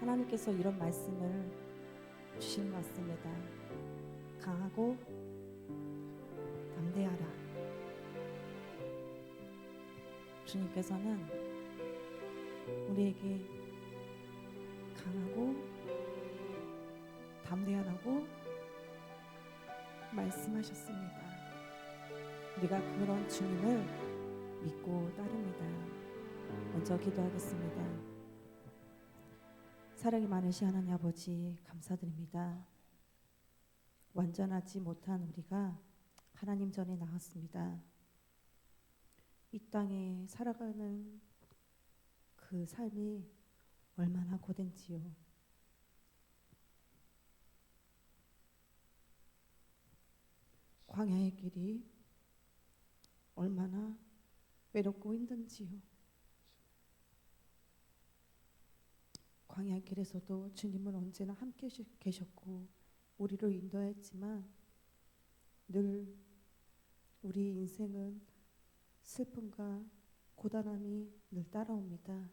하나님께서 이런 말씀을 주시는 것 같습니다. 강하고 담대하라. 주님께서는 우리에게 강하고 담대하라고 말씀하셨습니다. 우리가 그런 주님을 믿고 따릅니다. 먼저 기도하겠습니다. 사랑이 많으신 하나님 아버지, 감사드립니다. 완전하지 못한 우리가 하나님 전에 나왔습니다. 이 땅에 살아가는 그 삶이 얼마나 고된지요. 광야의 길이 얼마나 외롭고 힘든지요. 광야의 길에서도 주님은 언제나 함께 계셨고 우리를 인도했지만 늘 우리 인생은 슬픔과 고단함이 늘 따라옵니다.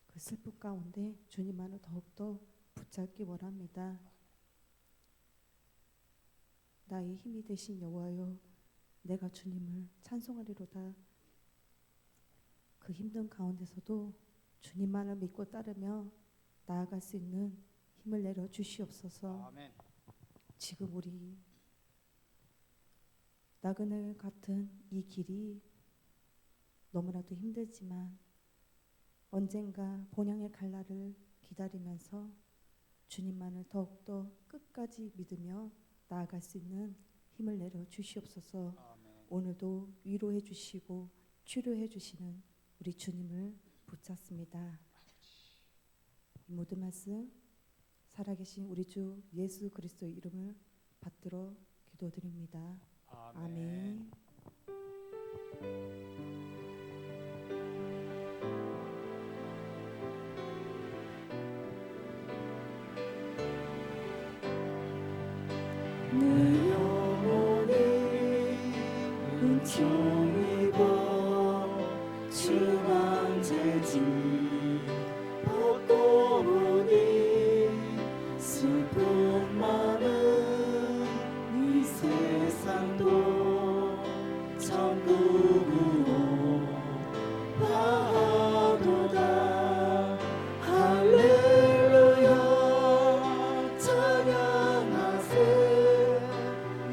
그 슬픔 가운데 주님만을 더욱더 붙잡기 원합니다. 나의 힘이 되신 여호와여, 내가 주님을 찬송하리로다. 그 힘든 가운데서도 주님만을 믿고 따르며 나아갈 수 있는 힘을 내려 주시옵소서. 아멘. 지금 우리 나그네 같은 이 길이 너무나도 힘들지만 언젠가 본향의 갈 날을 기다리면서 주님만을 더욱더 끝까지 믿으며 나아갈 수 있는 힘을 내려 주시옵소서. 아멘. 오늘도 위로해 주시고 치료해 주시는 우리 주님을 붙잡습니다. 이 모든 말씀 살아계신 우리 주 예수 그리스도의 이름을 받들어 기도드립니다. 아멘. 내 영혼이 은총입어 주만 재지 벗고 오니 슬픈 많은 이 세상도 천국으로 가도다. 할렐루야 찬양하세.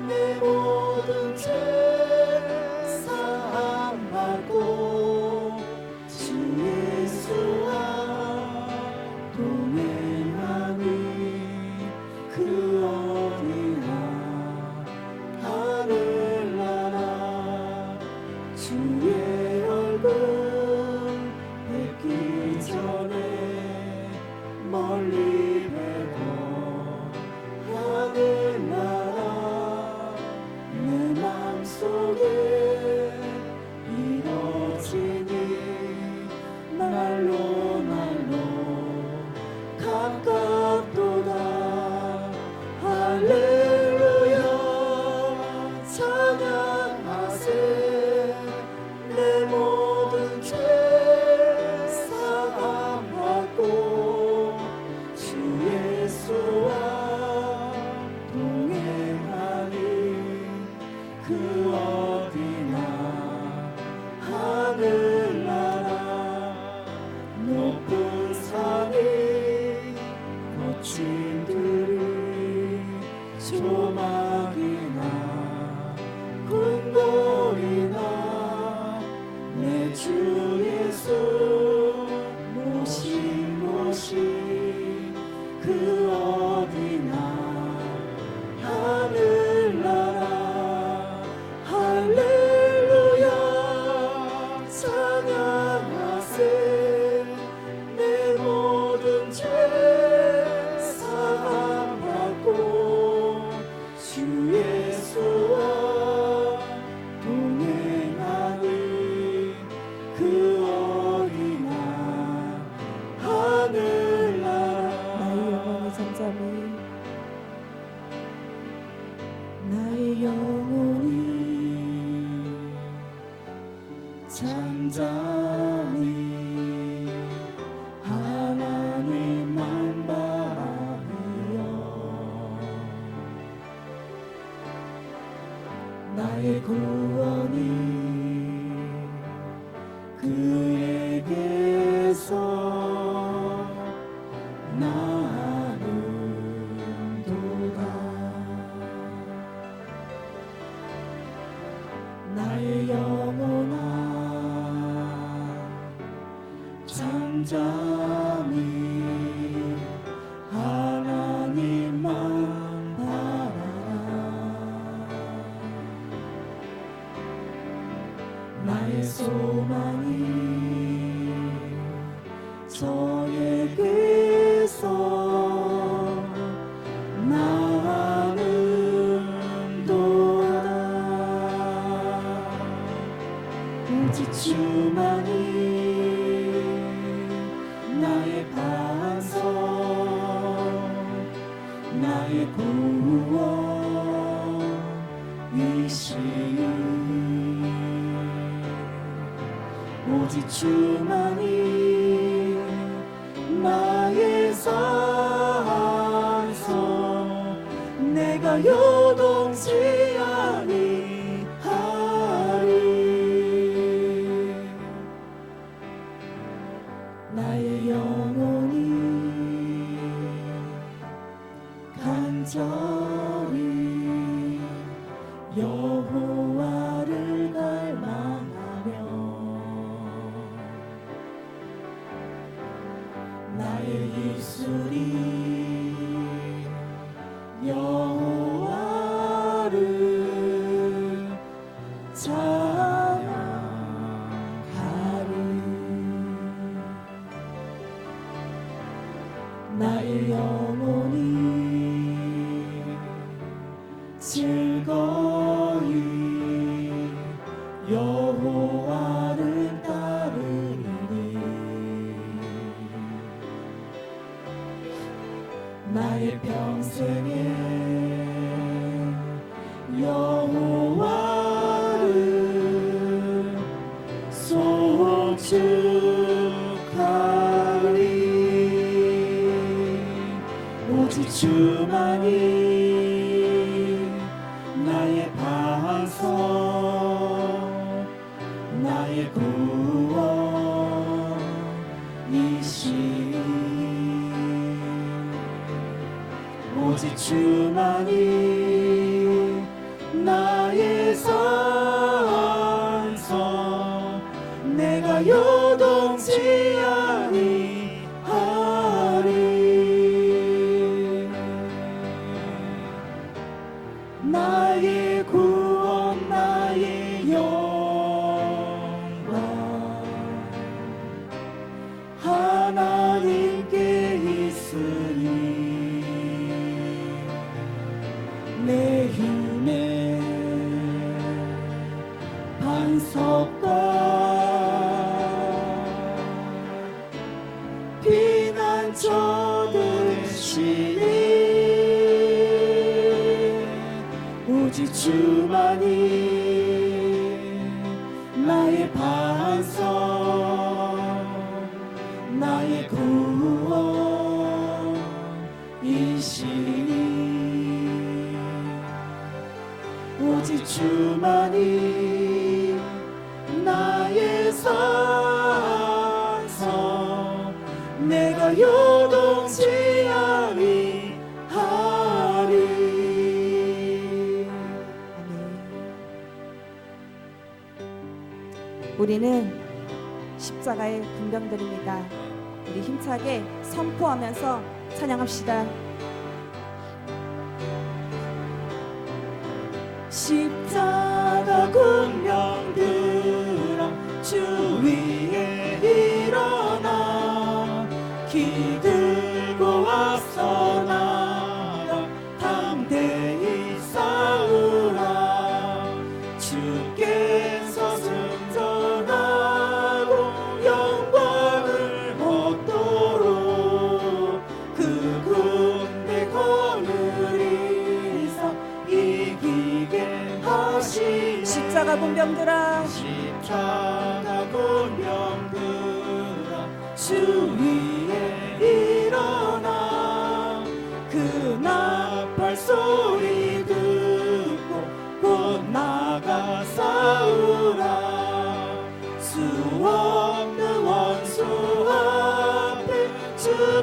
내 모든 죄 사함받고 주 예수와 동행하니 그 어디나 하늘나라. 주의 얼굴 뵙기 전에 멀리 뵈고 하늘나라. 내 맘속에 이뤄지니 날로 날로 가깝도다. 할렐루야 찬양하세. 내 모든 죄 사함받고 주 예수와 동행하니 그 어디나 하늘나라. 높은 산이 거친들이 조막이나 궁궐이나 내 주 예수 모신 곳이 그 어디나 하늘나라. 할렐루야 찬양하세. 내 모든 죄 사함받고 주 예수와 동행하니 그 어디나 하늘나라. 나의 영혼이 잠잠히 하나님 나의 구원이 그에게서 나는도다. 나의 영혼아 잠잠히 하나님만 바라라. 나의 소망이 저에게서 나는도다. 오직 주만이 나의 반석 나의 구원이시니 오직 주만이 나의 산성 내가 요동치 아니하리. 나의 영혼이 간절히 여호와를 갈망하며 나의 입술이 여호와를 찬양하리. 나의 영혼이 즐거이 여호와를 따르리니 나의 평생에 여호와를 송축하리. 오직 주만이 나의 반석 나의 구원이시니 오직 주만이 나의 산성 내가 요동치 아니하리. 나의 구원 나의 영광 하나님께 있으니 내 힘의 반석과 피난처 되시니 오직 주만이 나의 반석 나의 구원이시니 오직 주만이 나의 산성 내가 요동치 아니하리. 우리는 십자가의 군병들입니다. 우리 힘차게 선포하면서 찬양합시다. 십자가 군병들아 주 위에 일어나 기들고 앞서 나가 담대히 싸우라. 주께서 승천하고 영광을 얻도록 그 군대 거느리사 이기게 하시네. 십자가 군병들아 십자가 군병들아 주 위에 일어나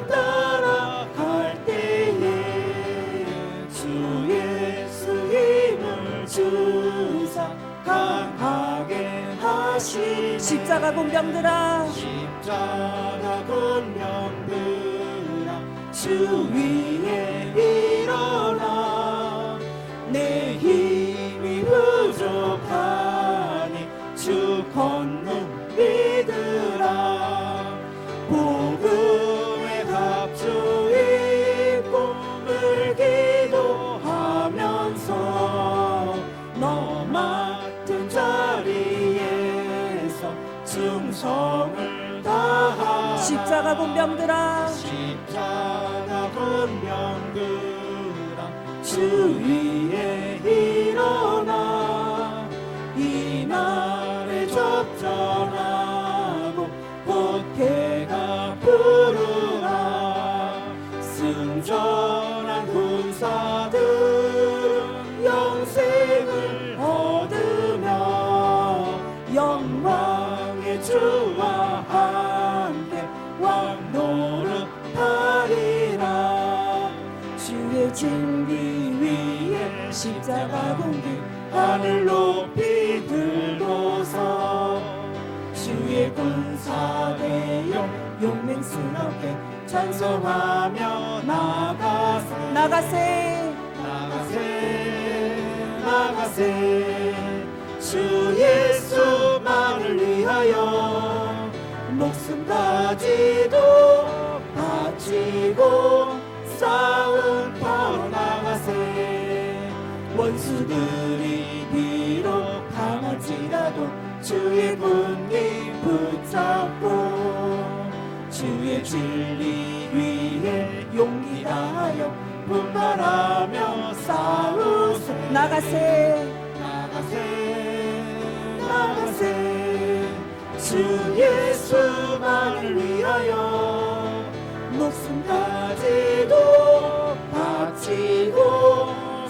따라갈 때에 주 예수 힘을 주사 강하게 하시네. 십자가 군병들아 십자가 군병들아 주 위에 일어나. 내 힘이 부족하니 주 권능 믿으라. 복음의 갑주 입고 늘 기도하면서 너 맡은 자리에서 충성을 다하라. 십자가 군병들아 십자가 군병들아 주 위에 일어나. 이 날에 접전하고 곧 개가 부르라. 승전한 군사들은 영생을 얻으며 영광의 주와 함께 왕노릇하리라. 주의 진리 위에 십자가 군기 하늘 높이 들고서 주의 군사대여 용맹스럽게 찬송하며 나가세. 나가세 나가세 나가세. 주 예수만을 위하여 목숨까지도 바치고 싸움터로 나가세. 원수들이 비록 강할지라도 주의 군기 붙잡고 주의 진리 위에 용기 다하여 분발하며 싸우세. 나가세 나가세 나가세. 주 예수만을 위하여 목숨까지도 바치고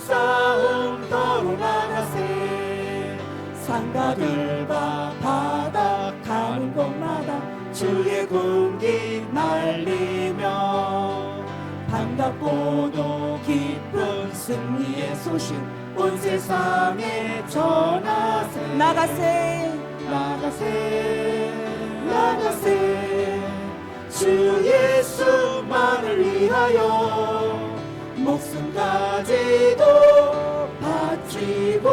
싸움터로 나가세. 상가들과 바다 가는 곳마다 주의 군기 날리며 반갑고도 기쁜 승리의 소식 온 세상에 전하세. 나가세 나가세 나가세. 주 예수만을 위하여 목숨까지도 바치고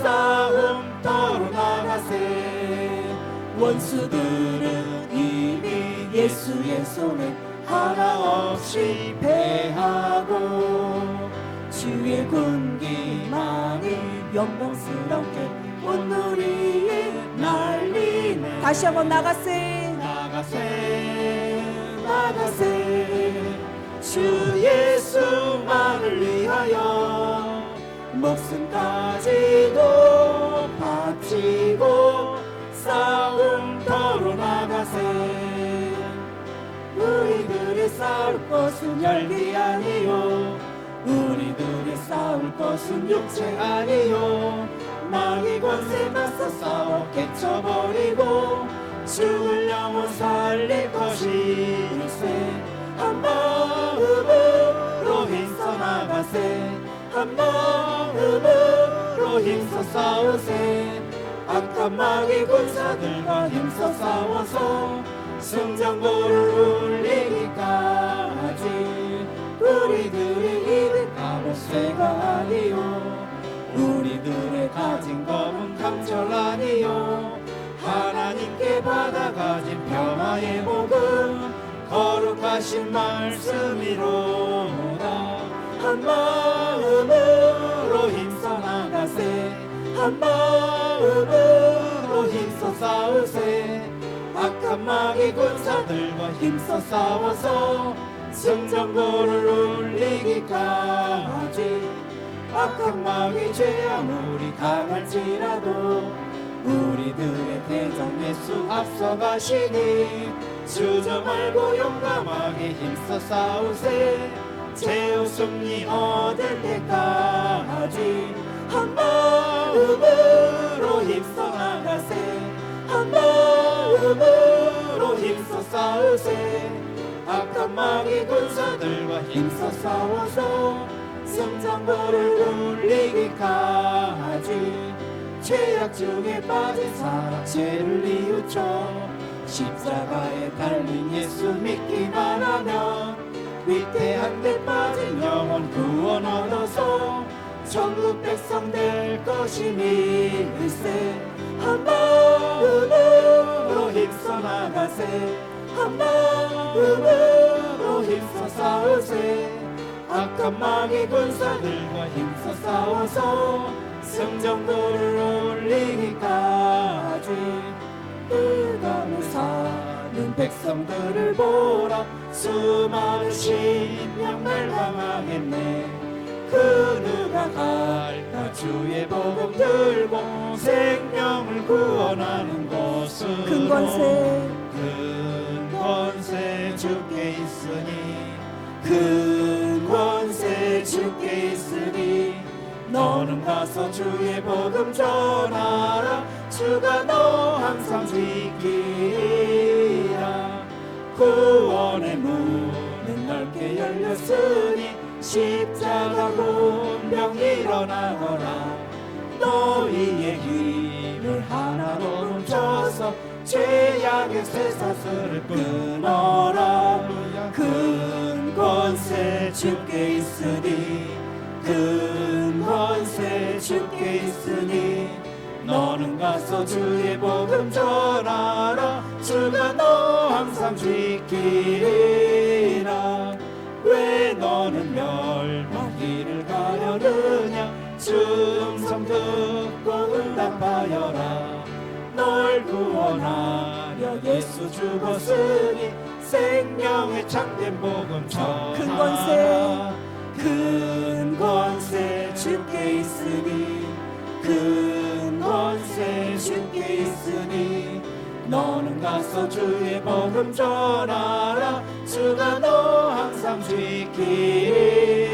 싸움터로 나가세. 원수들은 이미 예수의 손에 하나 없이 패하고 주의 군기만이 영광스럽게 온누리에 날리네. 다시 한번 나가세 나가세 나가세. 주 예수만을 위하여 목숨까지도 바치고 싸움터로 나가세. 우리들이 싸울 것은 혈기 아니요 우리들이 싸울 것은 육체 아니요 마귀 권세 맞서 싸워 깨쳐버리고 죽을 영혼 살릴 것일세. 한 마음으로 힘써 나가세. 한 마음으로 힘써 싸우세. 악한 마귀 군사들과 힘써 싸워서 승전고를 울리기까지. 우리들의 힘은 가봇쇠가 아니요 우리들의 가진 검은 강철 아니요 하나님께 받아가진 평화의 복음 거룩하신 말씀이로다. 한 마음으로 힘써 나가세. 한 마음으로 힘써 싸우세. 악한 마귀 군사들과 힘써 싸워서 승전고를 울리기까지. 악한 마귀 죄 아무리 강할지라도 우리들의 대장 예수 앞서가시니 주저 말고 용감하게 힘써 싸우세. 최후 승리 얻을 때까지. 한 마음으로 힘써 나가세. 한 마음으로 힘써 싸우세. 악한 마귀 군사들과 힘써 싸워서 승전거를 울리기까지 죄악 중에 빠진 사람 죄를 뉘우쳐 십자가에 달린 예수 믿기만 하면 위태한 데 빠진 영혼 구원 얻어서 천국 백성 될 것이니일세. 한 마음으로 힘써 나가세. 한 마음으로 힘써 싸우세. 악한 마귀 군사들과 힘써 싸워서 승전거를 올리기까지 불감을 사는 백성들을 보라. 수많은 심령 멸망하겠네. 그 누가 갈까 주의 복음 들고 생명을 구원하는 곳으로. 큰 권세 주께 있으니 큰 권세 주께 있으니 너는 가서 주의 복음 전하라. 주가 너 항상 지키라. 구원의 문은 넓게 열렸으니 십자가 운명 일어나거라. 너희의 힘을 하나도 멈춰서 죄악의 쇠사슬을 끊어라. 큰 권세 주께 있으니 큰 권세 주께 있으니 너는 가서 주의 복음 전하라. 주가 너 항상 지키리라. 왜 너는 멸망길을 가려느냐. 주 음성 듣고 응답하여라. 널 구원하려 예수 죽었으니 생명의 참된 복음 전하라. 큰 권세 주께 있으니 큰 권세 주께 있으니 너는 가서 주의 복음 전하라. 주가 너 항상 지키리라.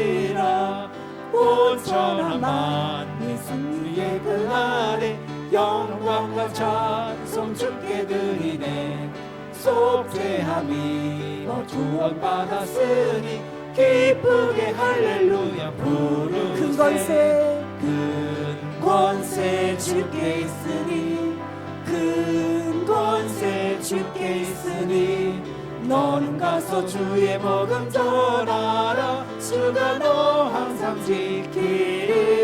온전한 만민 승리의 그 아래 영광과 찬송 주께 드리네. 속죄함이 너 구원받았으니 기쁘게 할렐루야 부르세. 큰 권세 주께 있으니 큰 권세 주께 있으니 너는 가서 주의 복음 전하라. 주가 너 항상 지키리라.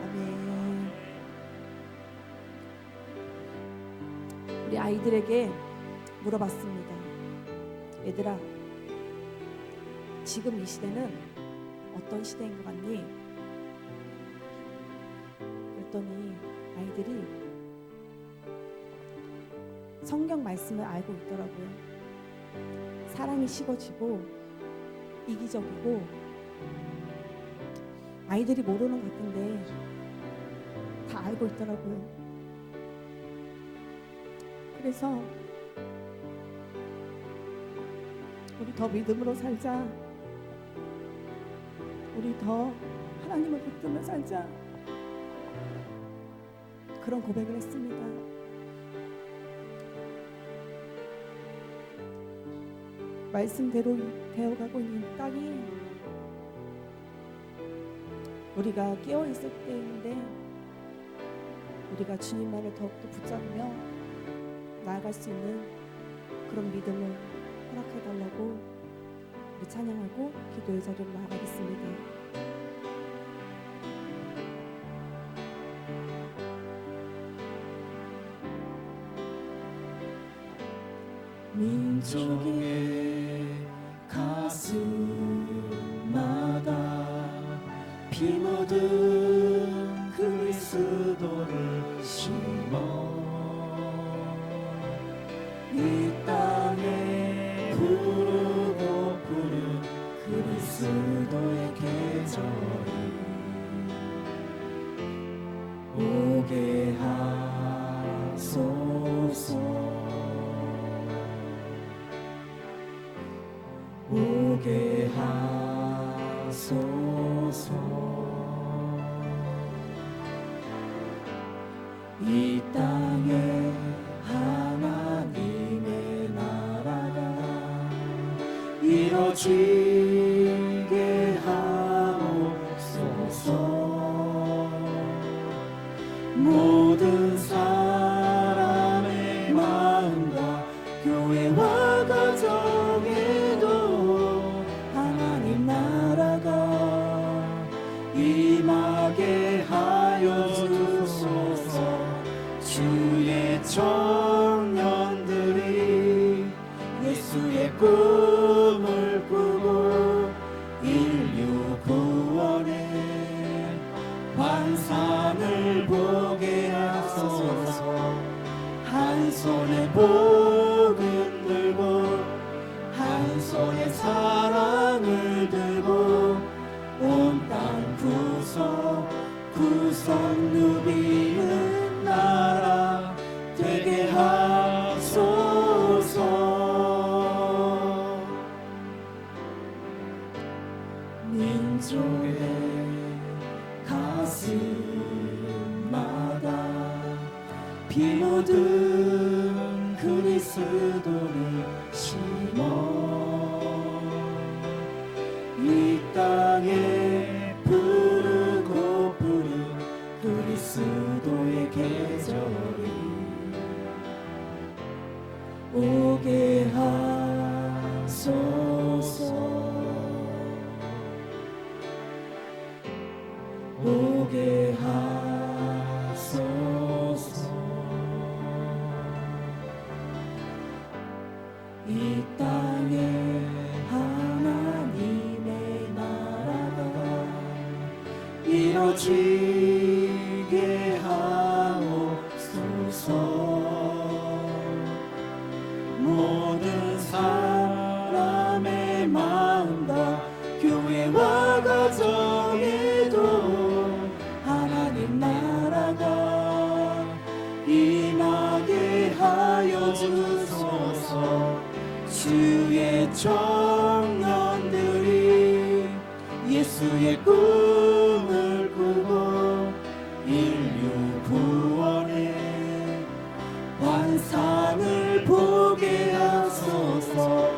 아멘. 우리 아이들에게 물어봤습니다. 얘들아, 지금 이 시대는 어떤 시대인 것 같니? 그랬더니 아이들이 성경 말씀을 알고 있더라고요. 사랑이 식어지고 이기적이고 아이들이 모르는 것 같은데 다 알고 있더라고요. 그래서 우리 더 믿음으로 살자. 우리 더 하나님을 붙들며 살자. 그런 고백을 했습니다. 말씀대로 되어가고 있는 땅이 우리가 깨어있을 때인데 우리가 주님만을 더욱더 붙잡으며 나아갈 수 있는 그런 믿음을 허락해달라고 우리 찬양하고 기도의 자리로 나아가겠습니다. 민족의 가슴마다 피 묻은 그리스도를 심어 이 땅에 부르고 부른 그리스도의 계절이 오게 하소서. 오게 하소서. 이 땅에 하나님의 나라가 이뤄지게 하옵소서. 모든 사람의 마음과 교회와 가정에도 하나님 나라가 임하게 하여 주소서. 주의 청년들이 예수의 꿈을 꾸고 인류 구원의 환상을 보게 하소서. 한 손에 복음 들고 한 손에 사랑을 들고 온 땅 구석 누비는 나라 되게 하소서. 민족의 가슴마다 피 묻은 그리스도를 심어 이 땅에 푸르고 푸른 그리스도의 계절이 오게 하소서. 오게 하소서. 이 땅에 하나님의 나라가 이뤄지게 하옵소서. 모든 사람의 마음과 교회와 가정에도 하나님 나라가 임하게 하여 주소서. 주의 청년들이 예수의 꿈을 꾸고 인류 구원의 환상을 보게 하소서.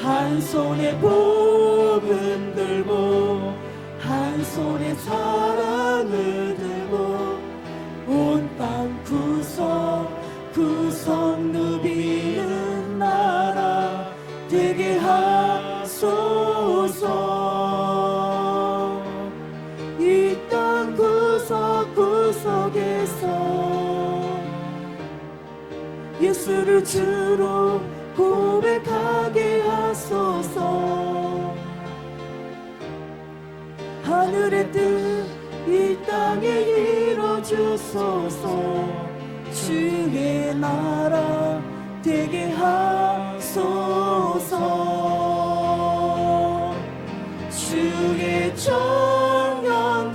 한 손에 복음 들고 한 손에 사랑을 들고 온 땅 구석 누비는 나라 되게 하소서. 이 땅 구석구석에서 예수를 주로 고백하게 하소서. 하늘의 뜻 이 땅에 이뤄주소서. 주의 나라 되게 하소서. 주의 청년들이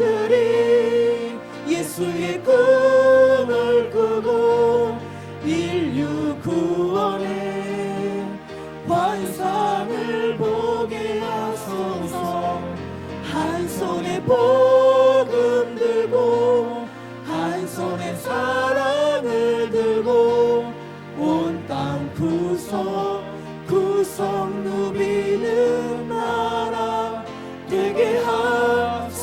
예수의 꿈을 꾸고 인류 구원의 환상을 보게 하소서. 한 손에 복음 들고 한 손에 사랑을 들고 온 땅 구석 누비는 나라 되게 하소서.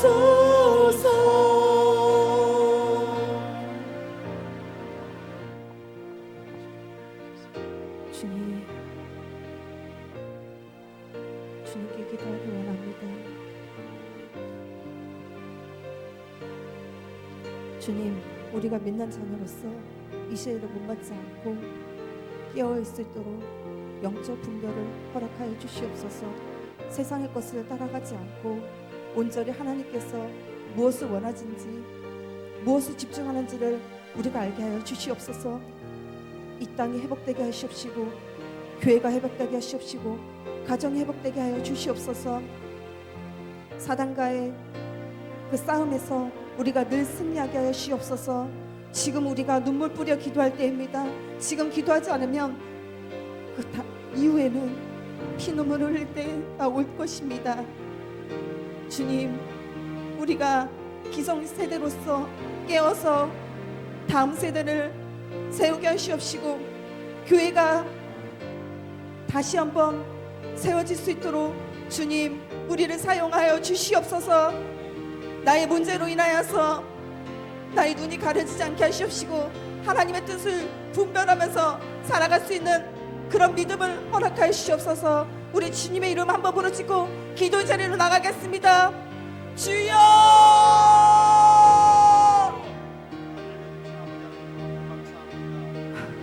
주님께 기도하기 원합니다. 주님, 우리가 믿는 자녀로서 이 시대를 본받지 않고 깨어 있도록 영적 분별을 허락하여 주시옵소서. 세상의 것을 따라가지 않고 온전히 하나님께서 무엇을 원하신지 무엇을 집중하는지를 우리가 알게 하여 주시옵소서. 이 땅이 회복되게 하시옵시고 교회가 회복되게 하시옵시고 가정이 회복되게 하여 주시옵소서. 사단과의 그 싸움에서 우리가 늘 승리하게 하여 주시옵소서. 지금 우리가 눈물 뿌려 기도할 때입니다. 지금 기도하지 않으면 그 이후에는 피눈물을 흘릴 때가 올 것입니다. 주님, 우리가 기성세대로서 깨어서 다음 세대를 세우게 하시옵시고 교회가 다시 한번 세워질 수 있도록 주님 우리를 사용하여 주시옵소서. 나의 문제로 인하여서 나의 눈이 가려지지 않게 하시옵시고 하나님의 뜻을 분별하면서 살아갈 수 있는 그런 믿음을 허락하여 주시옵소서. 우리 주님의 이름 한번 부르짖고 기도의 자리로 나가겠습니다. 주여!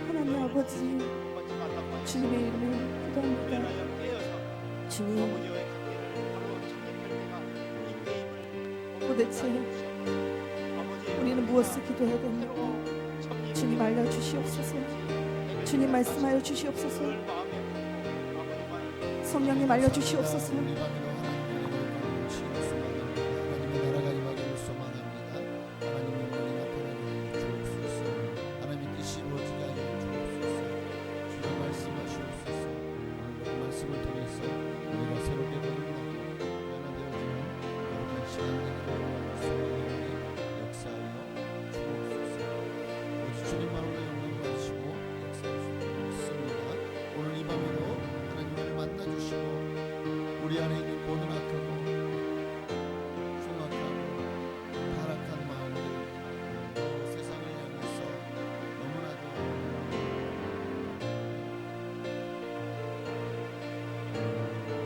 하나님 아버지, 주님의 이름을 기도합니다. 주님, 도대체 우리는 무엇을 기도해야 됩니까? 주님 알려주시옵소서. 주님 말씀하여 주시옵소서. 성령님 알려주시옵소서. 우리 안에 있는 모든 악하고 흉악하고 타락한 마음을 세상을 향해서 너무나도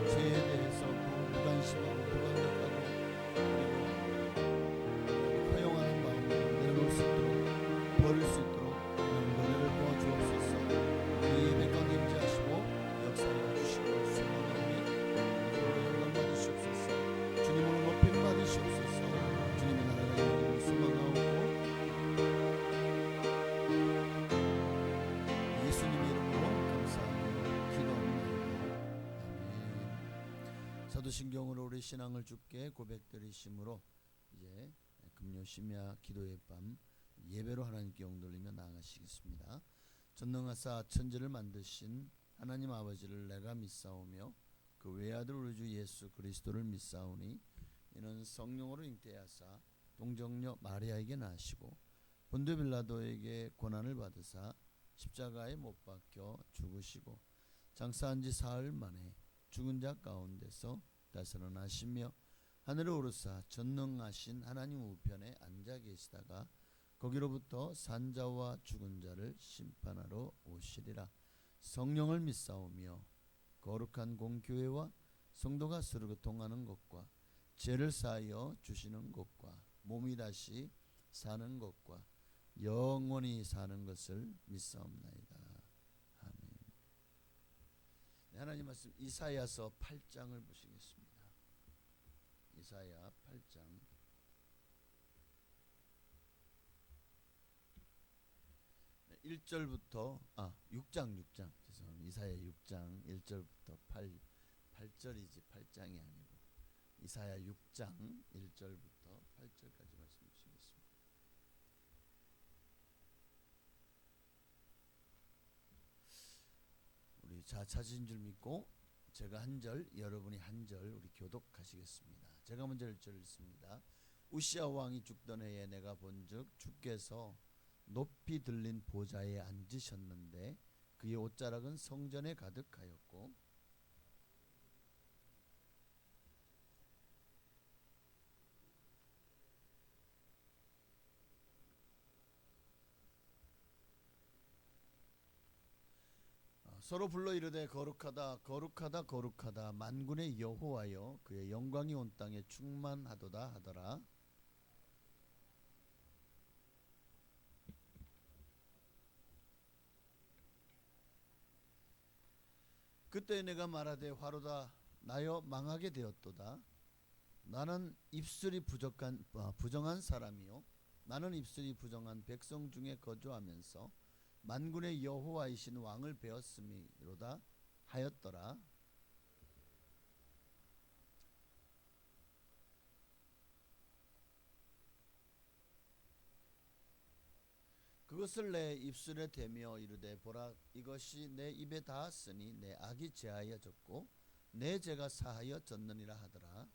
죄에 대해서 무관심하고 무감각하고 그리고 허용하는 마음을 내려놓을 수 있도록 버릴 수 있도록 은혜를 부어주옵소서. 이 예배 가운데 임재하시고 역사하여 주시고 주님을 높임 받으시옵소서. 주님의 나라가 이루어지기를 소망하고 예수님의 이름으로 감사하고 기도합니다. 아멘. 사도신경으로 우리 신앙을 주께 고백드리심으로 이제 금요 심야 기도의 밤 예배로 하나님께 영돌리며 나아가시겠습니다. 전능하사 천지를 만드신 하나님 아버지를 내가 믿사오며 그 외아들 우리 주 예수 그리스도를 믿사오니 이는 성령으로 잉태하사 동정녀 마리아에게 나시고 본디오 빌라도에게 고난을 받으사 십자가에 못 박혀 죽으시고 장사한 지 사흘 만에 죽은 자 가운데서 다스러나시며 하늘에 오르사 전능하신 하나님 우편에 앉아 계시다가 거기로부터 산자와 죽은 자를 심판하러 오시리라. 성령을 믿사오며 거룩한 공교회와 성도가 서로 교통하는 것과 죄를 사하여 주시는 것과 몸이 다시 사는 것과 영원히 사는 것을 믿사옵나이다. 아멘. 네, 하나님 말씀 이사야서 8장을 보시겠습니다. 이사야 8장 1절부터 6장 죄송합니다. 이사야 6장 1절부터 8절이지 8장이 아니고 이사야 6장 1절부터 8절까지 말씀 주시겠습니다. 우리 찾으신 줄 믿고 제가 한 절 여러분이 한 절 우리 교독하시겠습니다. 제가 먼저 1절 읽습니다. 우시야 왕이 죽던 해에 내가 본즉 주께서 높이 들린 보좌에 앉으셨는데 그의 옷자락은 성전에 가득하였고 서로 불러 이르되 거룩하다 거룩하다 거룩하다 만군의 여호와여 그의 영광이 온 땅에 충만하도다 하더라. 그때 내가 말하되 화로다 나여 망하게 되었도다. 나는 입술이 부정한 사람이요 나는 입술이 부정한 백성 중에 거주하면서 만군의 여호와이신 왕을 배웠음이로다 하였더라. 그것을 내 입술에 대며 이르되 보라 이것이 내 입에 닿았으니 내 악이 제하여졌고 내 죄가 사하여졌느니라 하더라.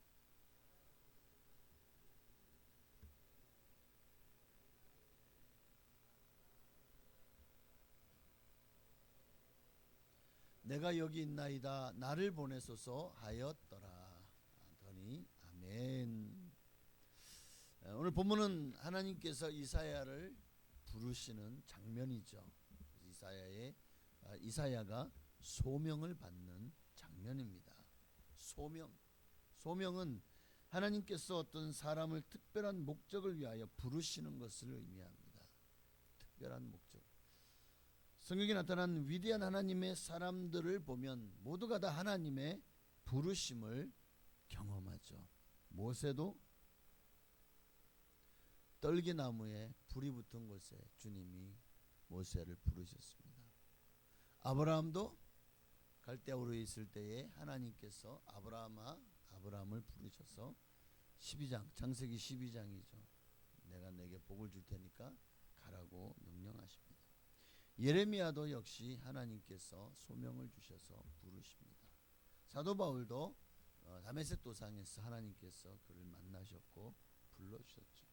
내가 여기 있나이다 나를 보내소서 하였더라 하더니 아멘. 오늘 본문은 하나님께서 이사야를 부르시는 장면이죠. 이사야가 소명을 받는 장면입니다. 소명은 하나님께서 어떤 사람을 특별한 목적을 위하여 부르시는 것을 의미합니다. 특별한 목적. 성경에 나타난 위대한 하나님의 사람들을 보면 모두가 다 하나님의 부르심을 경험하죠. 모세도 떨기나무에 불이 붙은 곳에 주님이 모세를 부르셨습니다. 아브라함도 갈대아 우르에 있을 때에 하나님께서 아브라함을 부르셔서 12장 창세기 12장이죠. 내가 내게 복을 줄 테니까 가라고 명령하십니다. 예레미야도 역시 하나님께서 소명을 주셔서 부르십니다. 사도 바울도 다메섹 도상에서 하나님께서 그를 만나셨고 불러주셨죠.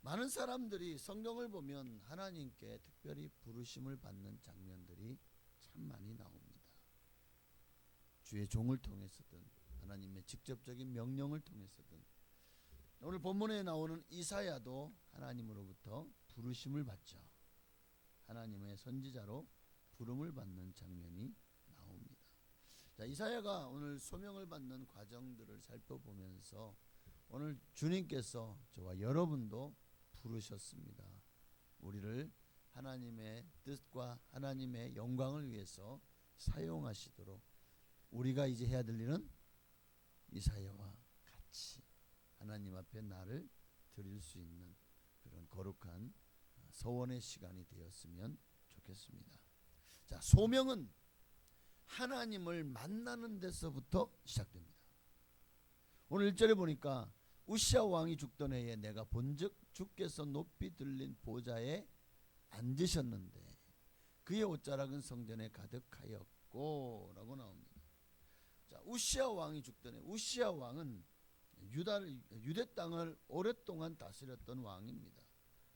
많은 사람들이 성경을 보면 하나님께 특별히 부르심을 받는 장면들이 참 많이 나옵니다. 주의 종을 통해서든 하나님의 직접적인 명령을 통해서든 오늘 본문에 나오는 이사야도 하나님으로부터 부르심을 받죠. 하나님의 선지자로 부름을 받는 장면이 나옵니다. 자, 이사야가 오늘 소명을 받는 과정들을 살펴보면서 오늘 주님께서 저와 여러분도 부르셨습니다. 우리를 하나님의 뜻과 하나님의 영광을 위해서 사용하시도록 우리가 이제 해야 될 일은 이사야와 같이 하나님 앞에 나를 드릴 수 있는 그런 거룩한 서원의 시간이 되었으면 좋겠습니다. 자, 소명은 하나님을 만나는 데서부터 시작됩니다. 오늘 1절에 보니까 우시아 왕이 죽던 해에 내가 본즉 주께서 높이 들린 보좌에 앉으셨는데 그의 옷자락은 성전에 가득하였고 라고 나옵니다. 자, 우시아 왕이 죽던 해, 우시아 왕은 유대 땅을 오랫동안 다스렸던 왕입니다.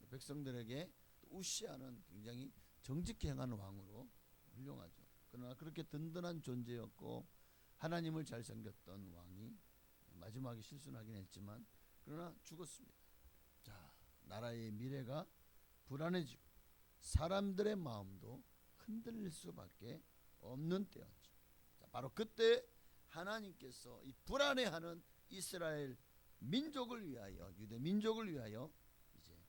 백성들에게 우시아는 굉장히 정직히 행하는 왕으로 훌륭하죠. 그러나 그렇게 든든한 존재였고 하나님을 잘 섬겼던 왕이 마지막에 실수하긴 했지만 그러나 죽었습니다. 자, 나라의 미래가 불안해지고 사람들의 마음도 흔들릴 수밖에 없는 때였죠. 자, 바로 그때 하나님께서 이 불안해하는 이스라엘 민족을 위하여, 유대 민족을 위하여 이제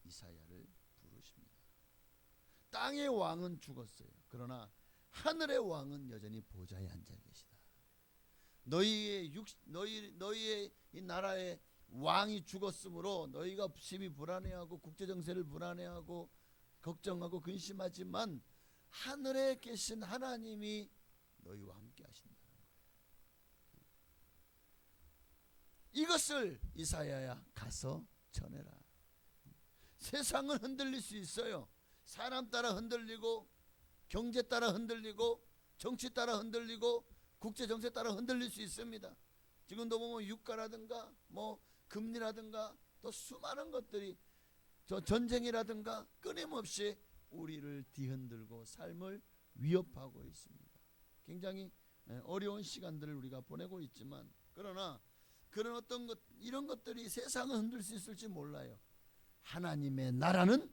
이사야를 부르십니다. 땅의 왕은 죽었어요. 그러나 하늘의 왕은 여전히 보좌에 앉아 계시다. 너희의 이 나라의 왕이 죽었으므로 너희가 심히 불안해하고 국제 정세를 불안해하고 걱정하고 근심하지만 하늘에 계신 하나님이 너희와 함께 하신다는 거예요. 이것을 이사야야 가서 전해라. 세상은 흔들릴 수 있어요. 사람 따라 흔들리고 경제 따라 흔들리고 정치 따라 흔들리고 국제 정세 따라 흔들릴 수 있습니다. 지금도 보면 유가라든가 뭐 금리라든가 또 수많은 것들이 저 전쟁이라든가 끊임없이 우리를 뒤흔들고 삶을 위협하고 있습니다. 굉장히 어려운 시간들을 우리가 보내고 있지만 그러나 그런 어떤 것 이런 것들이 세상을 흔들 수 있을지 몰라요. 하나님의 나라는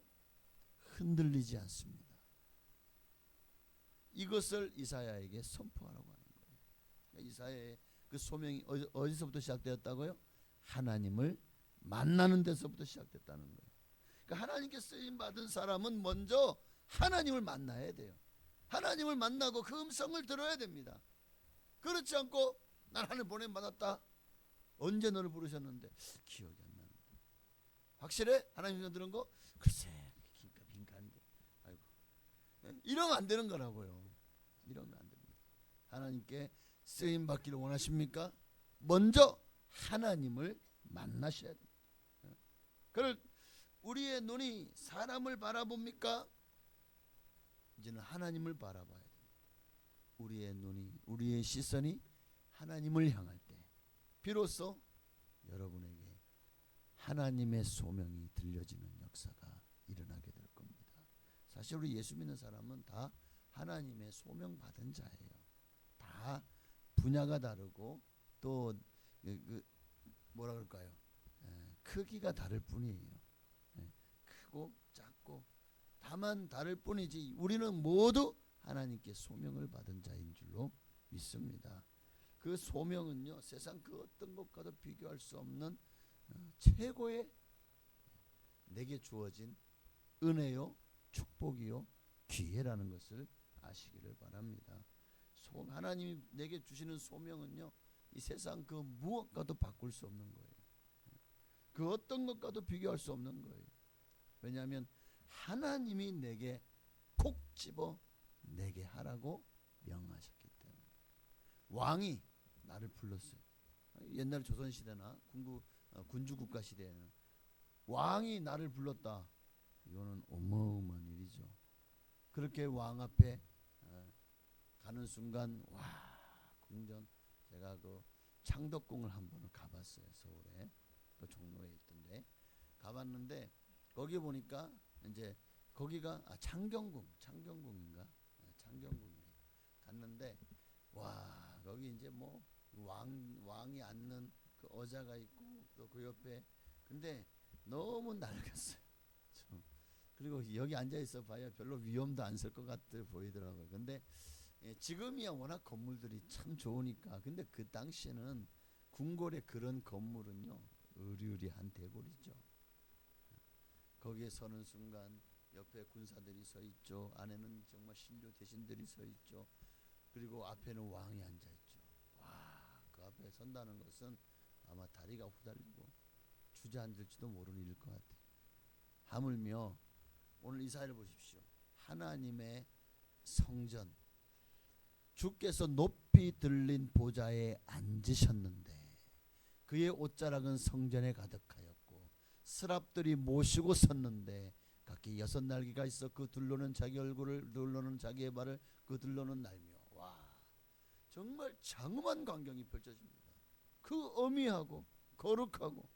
흔들리지 않습니다. 이것을 이사야에게 선포하라고 하는 거예요. 이사야의 그 소명이 어디서부터 시작되었다고요? 하나님을 만나는 데서부터 시작됐다는 거예요. 그러니까 하나님께 쓰임 받은 사람은 먼저 하나님을 만나야 돼요. 하나님을 만나고 그 음성을 들어야 됩니다. 그렇지 않고 난 하늘 보냄 받았다. 언제 너를 부르셨는데 기억이 안 나는데. 확실해? 하나님 들은 거? 글쎄 빈칸데. 아이고. 이러면 안 되는 거라고요. 이러면 안 됩니다. 하나님께 쓰임 받기를 원하십니까? 먼저 하나님을 만나셔야 됩니다. 그걸 우리의 눈이 사람을 바라봅니까? 이제는 하나님을 바라봐야 됩니다. 우리의 눈이 우리의 시선이 하나님을 향할 때 비로소 여러분에게 하나님의 소명이 들려지는 역사가 일어나게 될 겁니다. 사실 우리 예수 믿는 사람은 다 하나님의 소명 받은 자예요. 다 분야가 다르고 또 뭐라 그럴까요? 크기가 다를 뿐이에요. 크고 작고 다만 다를 뿐이지 우리는 모두 하나님께 소명을 받은 자인 줄로 믿습니다. 그 소명은요 세상 그 어떤 것과도 비교할 수 없는 최고의 내게 주어진 은혜요 축복이요 기회라는 것을 아시기를 바랍니다. 하나님이 내게 주시는 소명은요 이 세상 그 무엇과도 바꿀 수 없는 거예요. 그 어떤 것과도 비교할 수 없는 거예요. 왜냐하면 하나님이 내게 콕 집어 내게 하라고 명하셨기 때문에. 왕이 나를 불렀어요. 옛날 조선시대나 군주국가 시대에는 왕이 나를 불렀다. 이거는 어마어마한 일이죠. 그렇게 왕 앞에 가는 순간 와 궁전 제가 그 창덕궁을 한번 가봤어요. 서울에 그 종로에 있던데 가봤는데 거기 보니까 이제 거기가 창경궁인가 창경궁이에요. 갔는데 와 거기 이제 뭐 왕이 앉는 그 의자가 있고 또 그 옆에 근데 너무 낡았어요. 그리고 여기 앉아 있어 봐야 별로 위험도 안 쓸 것 같아 보이더라고요. 근데 지금이야 워낙 건물들이 참 좋으니까. 근데 그 당시에는 궁궐의 그런 건물은요 으리으리한 대궐이죠. 거기에 서는 순간 옆에 군사들이 서 있죠. 안에는 정말 신료 대신들이 서 있죠. 그리고 앞에는 왕이 앉아 있죠. 와, 그 앞에 선다는 것은 아마 다리가 후달리고 주저앉을지도 모르는 일일 것 같아요. 하물며 오늘 이사야를 보십시오. 하나님의 성전 주께서 높이 들린 보좌에 앉으셨는데 그의 옷자락은 성전에 가득하였고 스랍들이 모시고 섰는데 각기 6날개가 있어 그 둘로는 자기 얼굴을 둘로는 자기의 발을 그 둘로는 날며 와 정말 장엄한 광경이 펼쳐집니다. 그 어미하고 거룩하고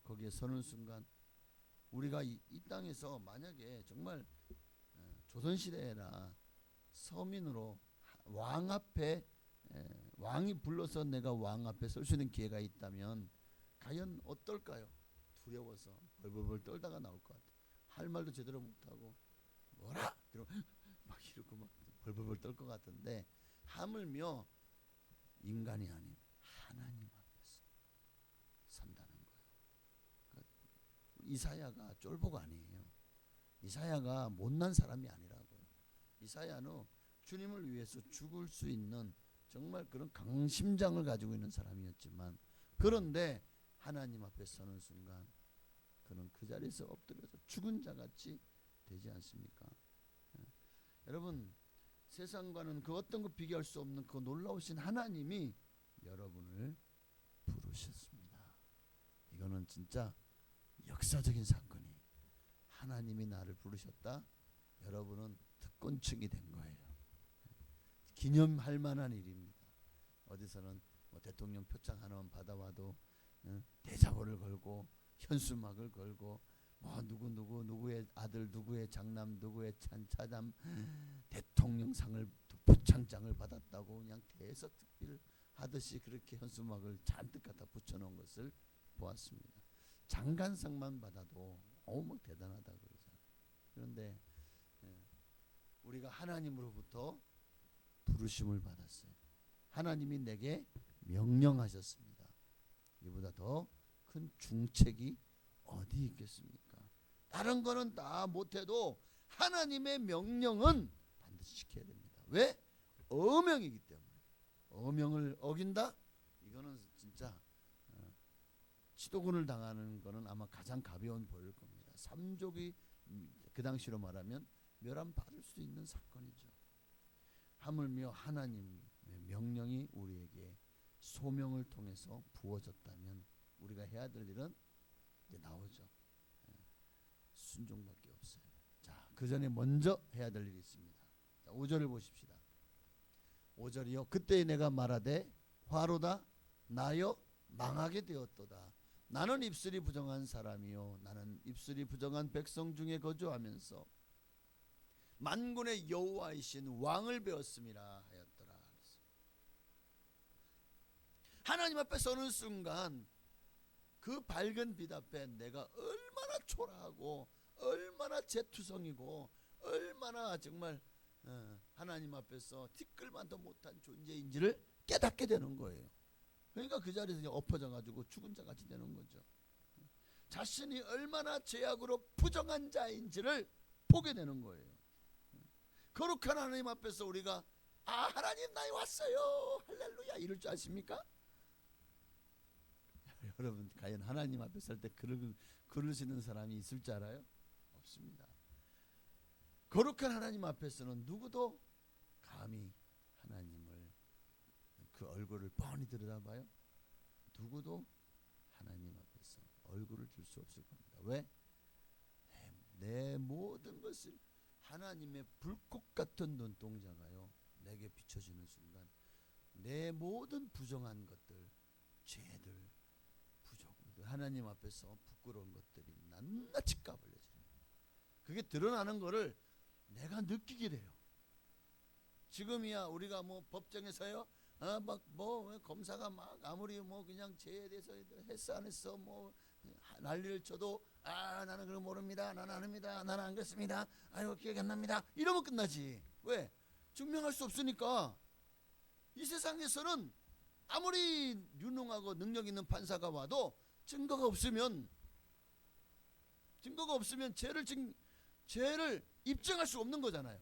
거기에 서는 순간 우리가 이 땅에서 만약에 정말 조선시대나 서민으로 왕 앞에 왕이 불러서 내가 왕 앞에 설 수 있는 기회가 있다면 과연 어떨까요? 두려워서 벌벌벌 떨다가 나올 것 같아요. 할 말도 제대로 못하고 뭐라 이러고 막 벌벌벌 떨 것 같은데 하물며 인간이 아닌 하나님 앞에서 선다는 거예요. 그러니까 이사야가 쫄보가 아니에요. 이사야가 못난 사람이 아니라고요. 이사야는 주님을 위해서 죽을 수 있는 정말 그런 강심장을 가지고 있는 사람이었지만 그런데 하나님 앞에 서는 순간 그는 그 자리에서 엎드려서 죽은 자같이 되지 않습니까? 여러분 세상과는 그 어떤 것 비교할 수 없는 그 놀라우신 하나님이 여러분을 부르셨습니다. 이거는 진짜 역사적인 사건이에요. 하나님이 나를 부르셨다. 여러분은 특권층이 된 거예요. 기념할 만한 일입니다. 어디서는 뭐 대통령 표창 하나만 받아와도 대자보를 걸고 현수막을 걸고 뭐 누구의 아들 누구의 장남 누구의 차남 대통령상을 표창장을 받았다고 그냥 대서특필 하듯이 그렇게 현수막을 잔뜩 갖다 붙여놓은 것을 보았습니다. 장관상만 받아도 막 대단하다 그러잖아요. 그런데 우리가 하나님으로부터 부르심을 받았어요. 하나님이 내게 명령하셨습니다. 이보다 더 큰 중책이 어디 있겠습니까? 다른 거는 다 못해도 하나님의 명령은 반드시 지켜야 됩니다. 왜? 어명이기 때문에. 어명을 어긴다? 이거는 진짜 치도군을 당하는 거는 아마 가장 가벼운 벌일 겁니다. 삼족이 그 당시로 말하면 멸함 받을 수 있는 사건이죠. 하물며 하나님의 명령이 우리에게 소명을 통해서 부어졌다면 우리가 해야 될 일은 이제 나오죠. 순종밖에 없어요. 자, 그 전에 먼저 해야 될 일이 있습니다. 자, 5절을 보십시다. 5절이요. 그때 내가 말하되 화로다 나여 망하게 되었도다. 나는 입술이 부정한 사람이요 나는 입술이 부정한 백성 중에 거주하면서 만군의 여호와이신 왕을 배웠음이라 하였더라. 하나님 앞에 서는 순간 그 밝은 빛 앞에 내가 얼마나 초라하고 얼마나 재투성이고 얼마나 정말 하나님 앞에서 티끌만도 못한 존재인지를 깨닫게 되는 거예요. 그러니까 그 자리에서 엎어져 가지고 죽은 자 같이 되는 거죠. 자신이 얼마나 죄악으로 부정한 자인지를 보게 되는 거예요. 거룩한 하나님 앞에서 우리가 하나님 나 왔어요 할렐루야 이럴 줄 아십니까? 여러분 과연 하나님 앞에 설 때 그러시는 사람이 있을 줄 알아요? 없습니다. 거룩한 하나님 앞에서는 누구도 감히 하나님을 그 얼굴을 뻔히 들여다봐요? 누구도 하나님 앞에서 얼굴을 들 수 없을 겁니다. 왜? 내 모든 것을 하나님의 불꽃 같은 눈동자가요 내게 비춰지는 순간 내 모든 부정한 것들, 죄들, 부족들 하나님 앞에서 부끄러운 것들이 낱낱이 까발려지는 거예요. 그게 드러나는 거를 내가 느끼게 돼요. 지금이야 우리가 뭐 법정에서요 막 뭐 검사가 막 아무리 뭐 그냥 죄에 대해서 했어 안 했어 뭐 난리를 쳐도 나는 그거 모릅니다. 나는 안 합니다. 나는 안 그랬습니다. 아유 기억이 안 납니다. 이러면 끝나지. 왜? 증명할 수 없으니까. 이 세상에서는 아무리 유능하고 능력 있는 판사가 와도 증거가 없으면 죄를 입증할 수 없는 거잖아요.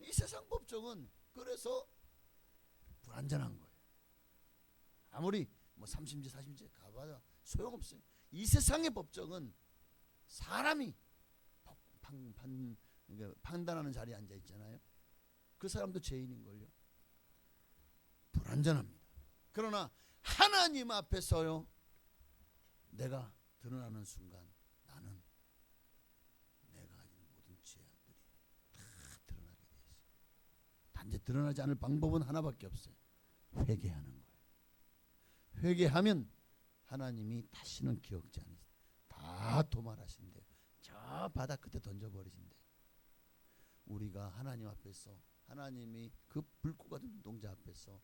이 세상 법정은 그래서 불완전한 거예요. 아무리 뭐 3심제 4심제 가봐야 소용없어요. 이 세상의 법정은 사람이 판단하는 자리에 앉아 있잖아요. 그 사람도 죄인인걸요. 불완전합니다. 그러나 하나님 앞에서요 내가 드러나는 순간 나는 내가 가진 모든 죄악들이 다 드러나게 돼 있어요. 단지 드러나지 않을 방법은 하나밖에 없어요. 회개하는 거예요. 회개하면 하나님이 다시는 기억지 않으세요. 다 도말하신대요. 저 바다 끝에 던져버리신대요. 우리가 하나님 앞에서 하나님이 그 불꽃 같은 눈동자 앞에서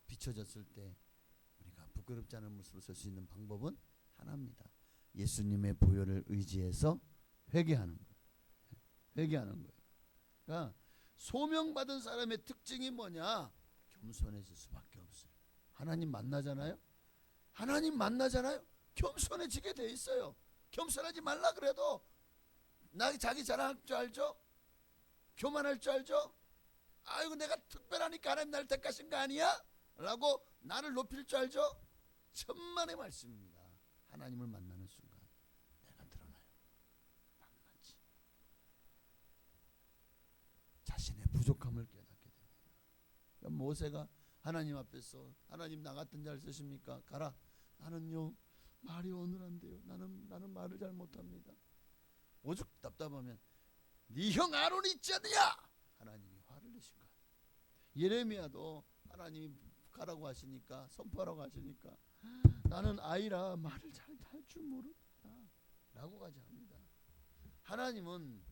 비춰졌을 때 우리가 부끄럽지 않은 모습으로 설 수 있는 방법은 하나입니다. 예수님의 보혈을 의지해서 회개하는 거예요. 회개하는 거예요. 그러니까 소명받은 사람의 특징이 뭐냐? 겸손해질 수밖에 없어요. 하나님 만나잖아요. 겸손해지게 돼 있어요. 겸손하지 말라 그래도 자기 자랑할 줄 알죠? 교만할 줄 알죠? 아이고 내가 특별하니까 하나님 나를 택하신 거 아니야? 라고 나를 높일 줄 알죠? 천만의 말씀입니다. 하나님을 만나는 순간 내가 드러나요. 낱낱이 자신의 부족함을 깨닫게 됩니다. 그러니까 모세가 하나님 앞에서 하나님 나 같은 자를 쓰십니까? 가라. 나는요 말이 어눌한데요. 나는 말을 잘 못합니다. 오죽 답답하면 네 형 아론이 있지 않느냐? 하나님이 화를 내신 거야. 예레미야도 하나님이 가라고 하시니까 선포하라고 하시니까 나는 아이라 말을 잘 할 줄 모릅니다 라고 가지 합니다. 하나님은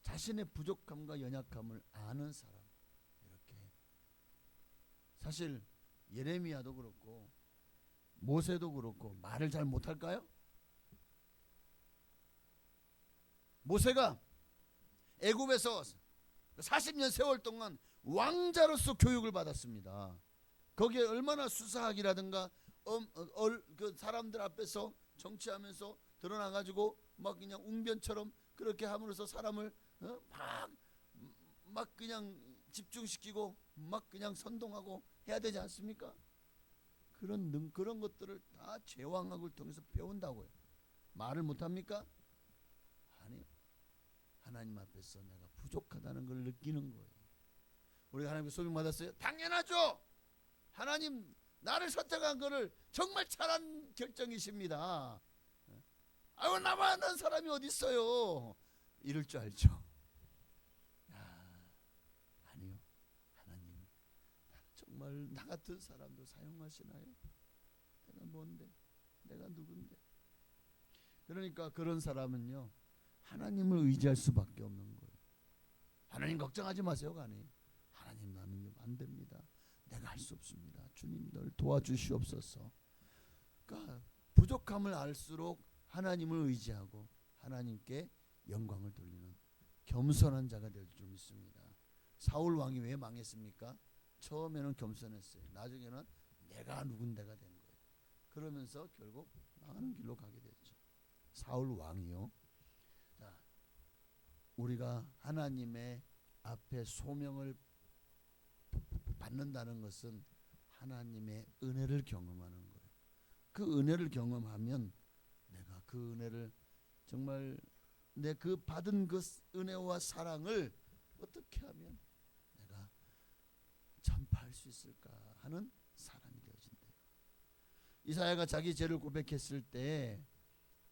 자신의 부족함과 연약함을 아는 사람. 이렇게 사실 예레미야도 그렇고 모세도 그렇고 말을 잘 못할까요? 모세가 애굽에서 40년 세월 동안 왕자로서 교육을 받았습니다. 거기에 얼마나 수사학이라든가 그 사람들 앞에서 정치하면서 드러나가지고 막 그냥 웅변처럼 그렇게 함으로써 사람을 막 그냥 집중시키고 막 그냥 선동하고 해야 되지 않습니까? 그런 것들을 다 제왕학을 통해서 배운다고요. 말을 못합니까? 아니요. 하나님 앞에서 내가 부족하다는 걸 느끼는 거예요. 우리가 하나님께 소명 받았어요? 당연하죠. 하나님 나를 선택한 거를 정말 잘한 결정이십니다. 아유 나만 아는 사람이 어디 있어요? 이럴 줄 알죠. 아니요. 하나님 정말 나 같은 사람도 사용하시나요? 내가 뭔데? 내가 누군데? 그러니까 그런 사람은요 하나님을 의지할 수밖에 없는 거예요. 하나님 걱정하지 마세요가 아니에요. 하나님 나는 안 됩니다. 내가 할 수 없습니다. 주님 널 도와주시옵소서. 그러니까 부족함을 알수록 하나님을 의지하고 하나님께 영광을 돌리는 겸손한 자가 될 줄 믿습니다. 사울 왕이 왜 망했습니까? 처음에는 겸손했어요. 나중에는 내가 누군데가 된 거예요. 그러면서 결국 망하는 길로 가게 됐죠. 사울 왕이요. 자, 우리가 하나님의 앞에 소명을 받는다는 것은 하나님의 은혜를 경험하는 거예요. 그 은혜를 경험하면 내가 그 은혜를 정말 내 그 받은 그 은혜와 사랑을 어떻게 하면 내가 전파할 수 있을까 하는 사람이 되어진대요. 이사야가 자기 죄를 고백했을 때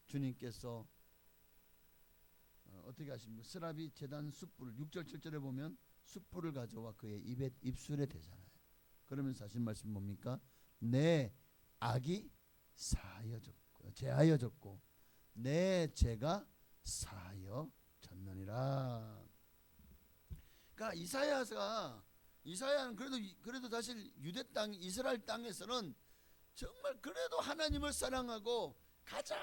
주님께서 어떻게 하십니까? 스라비 제단 숯불 6절 7절에 보면 숯불을 가져와 그의 입술에 대잖아요. 그러면서 하신 말씀 뭡니까? 내 악이 제하여졌고 내 죄가 사하여졌느니라. 그러니까 이사야는 그래도 사실 유대 땅 이스라엘 땅에서는 정말 그래도 하나님을 사랑하고 가장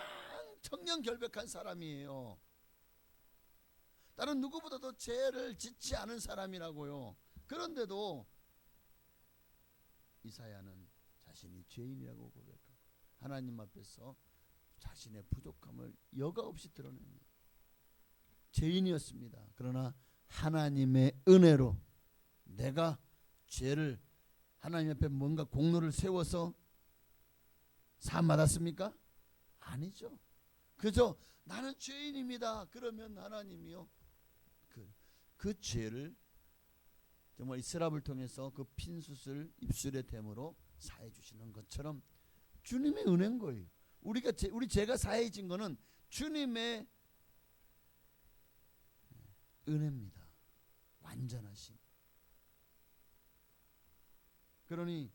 청렴결백한 사람이에요. 다른 누구보다도 죄를 짓지 않은 사람이라고요. 그런데도 이사야는 자신이 죄인이라고 고백하고 하나님 앞에서 자신의 부족함을 여과 없이 드러냅니다. 죄인이었습니다. 그러나 하나님의 은혜로 내가 죄를 하나님 앞에 뭔가 공로를 세워서 사함 받았습니까? 아니죠. 그저 나는 죄인입니다. 그러면 하나님이요 그 죄를 정말 이 스랍을 통해서 그 핀숯을 입술에 댐으로 사해 주시는 것처럼 주님의 은혜인 거예요. 우리 죄가 사해진 거는 주님의 은혜입니다. 완전하신. 그러니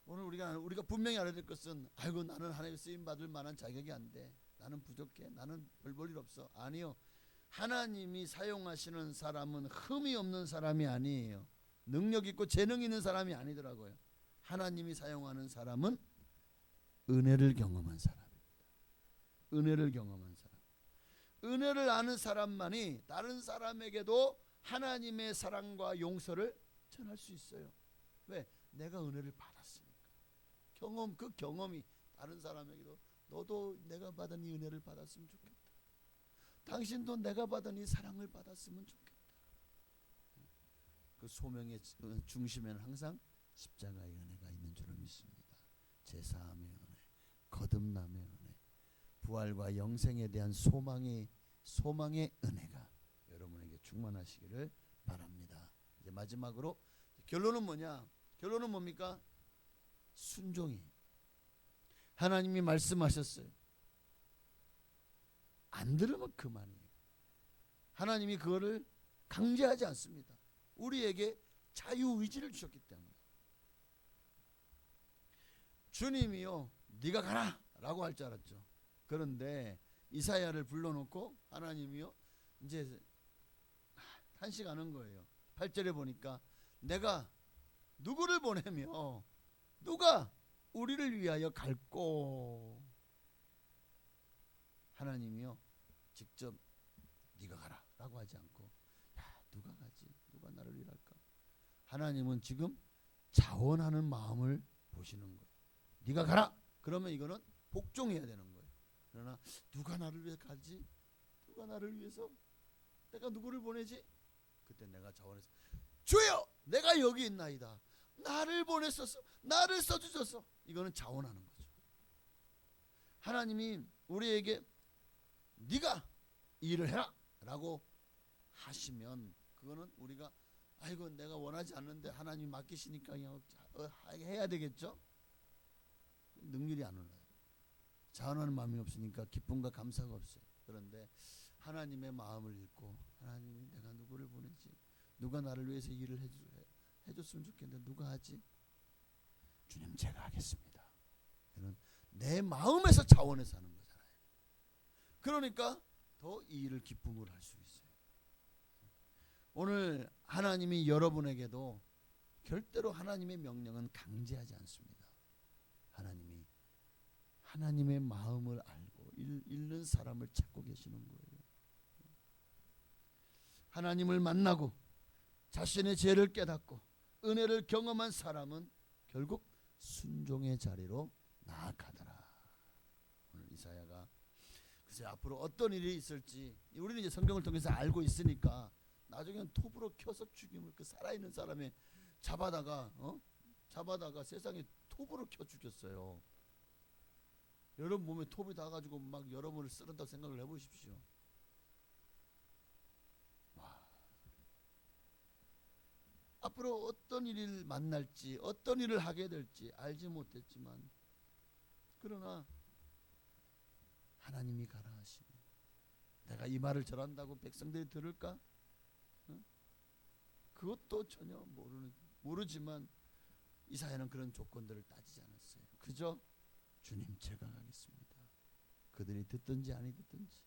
오늘 우리가 분명히 알아야 될 것은 아이고 나는 하나님의 쓰임 받을 만한 자격이 안 돼. 나는 부족해. 나는 별 볼 일 없어. 아니요. 하나님이 사용하시는 사람은 흠이 없는 사람이 아니에요. 능력 있고 재능 있는 사람이 아니더라고요. 하나님이 사용하는 사람은 은혜를 경험한 사람입니다. 은혜를 경험한 사람. 은혜를 아는 사람만이 다른 사람에게도 하나님의 사랑과 용서를 전할 수 있어요. 왜? 내가 은혜를 받았으니까. 그 경험이 다른 사람에게도 너도 내가 받은 이 은혜를 받았으면 좋겠다. 당신도 내가 받은 이 사랑을 받았으면 좋겠다. 그 소명의 중심에는 항상 십자가의 은혜가 있는 줄을 믿습니다. 제사함의 은혜, 거듭남의 은혜, 부활과 영생에 대한 소망의 은혜가 여러분에게 충만하시기를 바랍니다. 이제 마지막으로 결론은 뭐냐? 결론은 뭡니까? 순종이. 하나님이 말씀하셨어요. 안 들으면 그만이에요. 하나님이 그거를 강제하지 않습니다. 우리에게 자유의지를 주셨기 때문에. 주님이요 네가 가라 라고 할 줄 알았죠. 그런데 이사야를 불러놓고 하나님이요 이제 탄식하는 거예요. 8절에 보니까 내가 누구를 보내며 누가 우리를 위하여 갈꼬. 하나님이요 직접 네가 가라 라고 하지 않고 야 누가 가지? 누가 나를 위할까? 하나님은 지금 자원하는 마음을 보시는 거예요. 네가 가라. 그러면 이거는 복종해야 되는 거예요. 그러나 누가 나를 위해 가지? 누가 나를 위해서 내가 누구를 보내지? 그때 내가 자원해서 주여 내가 여기 있나이다. 나를 보내소서. 나를 써주소서. 이거는 자원하는 거죠. 하나님이 우리에게 네가 이 일을 해라 라고 하시면 그거는 우리가 아이고 내가 원하지 않는데 하나님이 맡기시니까 그냥 해야 되겠죠. 능률이 안 올라요. 자원하는 마음이 없으니까 기쁨과 감사가 없어요. 그런데 하나님의 마음을 읽고 하나님이 내가 누구를 보내지? 누가 나를 위해서 일을 해줬으면 좋겠는데 누가 하지? 주님 제가 하겠습니다. 이는 내 마음에서 자원해서 하는 거잖아요. 그러니까 더 이 일을 기쁨으로 할 수 있어요. 오늘 하나님이 여러분에게도 절대로 하나님의 명령은 강제하지 않습니다. 하나님이 하나님의 마음을 알고 읽는 사람을 찾고 계시는 거예요. 하나님을 만나고 자신의 죄를 깨닫고 은혜를 경험한 사람은 결국 순종의 자리로 나아가더라. 오늘 이사야가 글쎄 앞으로 어떤 일이 있을지 우리는 이제 성경을 통해서 알고 있으니까 나중에는 톱으로 켜서 죽임을 그 살아있는 사람의 잡아다가 세상에 톱으로 켜 죽였어요. 여러분 몸에 톱이 닿아가지고 막 여러분을 쓰른다고 생각을 해보십시오. 와. 앞으로 어떤 일을 만날지 어떤 일을 하게 될지 알지 못했지만 그러나 하나님이 가라 하시니 내가 이 말을 전한다고 백성들이 들을까? 그것도 전혀 모르지만 이사야는 그런 조건들을 따지지 않았어요. 그저 주님 제가 가겠습니다. 그들이 듣든지 아니 듣든지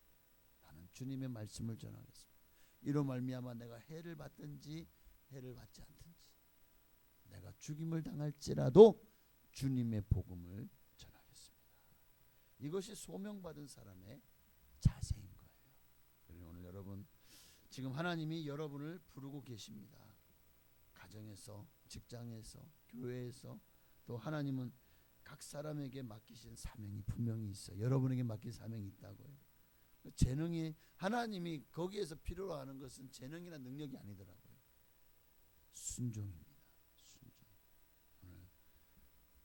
나는 주님의 말씀을 전하겠습니다. 이로 말미암아 내가 해를 받든지 해를 받지 않든지 내가 죽임을 당할지라도 주님의 복음을 전하겠습니다. 이것이 소명받은 사람의 자세인 거예요. 그래서 오늘 여러분 지금 하나님이 여러분을 부르고 계십니다. 가정에서, 직장에서, 교회에서 또 하나님은 각 사람에게 맡기신 사명이 분명히 있어요. 여러분에게 맡긴 사명이 있다고요. 재능이 하나님이 거기에서 필요로 하는 것은 재능이나 능력이 아니더라고요. 순종입니다. 순종.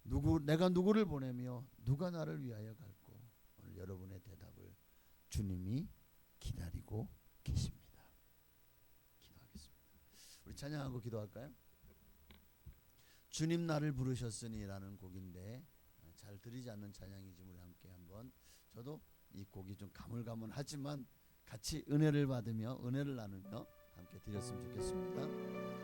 오늘 내가 누구를 보내며 누가 나를 위하여 갈고 오늘 여러분의 대답을 주님이 기다리고 계십니다. 우리 찬양하고 기도할까요? 주님 나를 부르셨으니 라는 곡인데 잘 들리지 않는 찬양이지만 우리 함께 한번 저도 이 곡이 좀 가물가물하지만 같이 은혜를 받으며 은혜를 나누며 함께 드렸으면 좋겠습니다.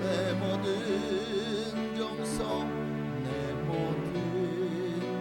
내 모든 정성 내 모든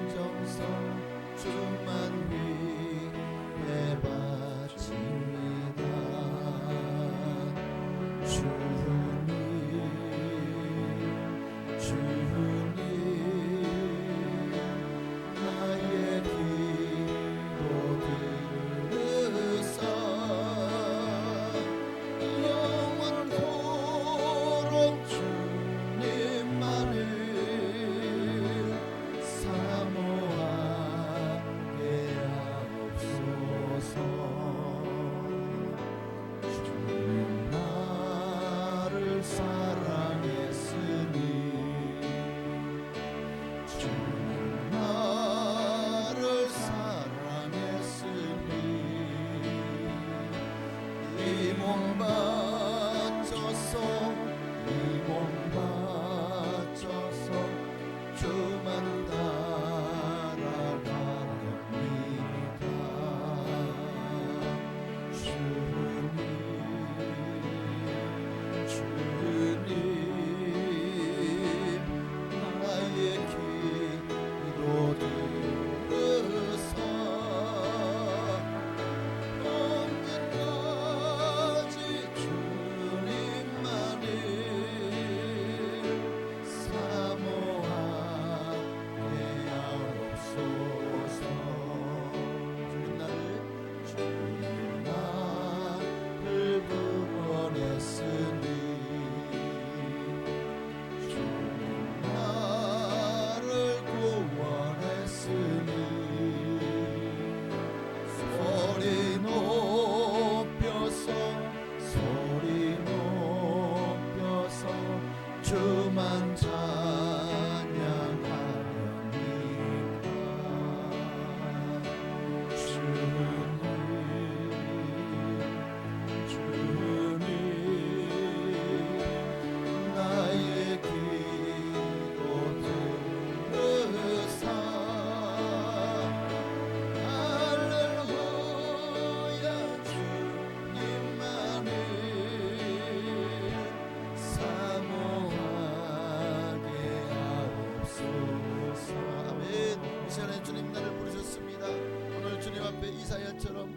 앞에 이사야처럼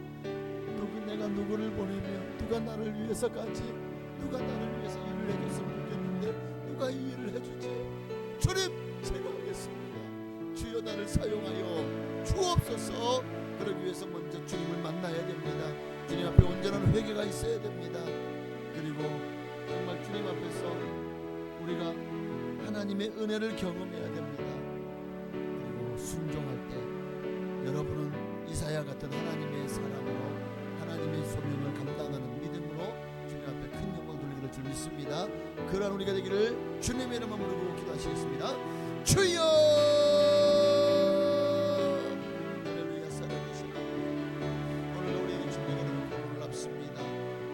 내가 누구를 보내면 누가 나를 위해서 가지, 누가 나를 위해서 일을 해줬으면 좋겠는데 누가 이 일을 해주지? 주님, 제가 하겠습니다. 주여 나를 사용하여 주옵소서. 그러기 위해서 먼저 주님을 만나야 됩니다. 주님 앞에 온전한 회개가 있어야 됩니다. 그리고 정말 주님 앞에서 우리가 하나님의 은혜를 경험해야 됩니다. 그리고 순종할 때 여러분은 이사야 같은 하나님의 사람으로 하나님의 소명을 감당하는 믿음으로 주님 앞에 큰 영광 돌리기를 줄 믿습니다. 그러한 우리가 되기를 주님의 이름으로 부르고 기도하시겠습니다. 주여! 할렐루야. 살아계신 하나님, 오늘 우리에게 주님의 이름을 놀랍습니다.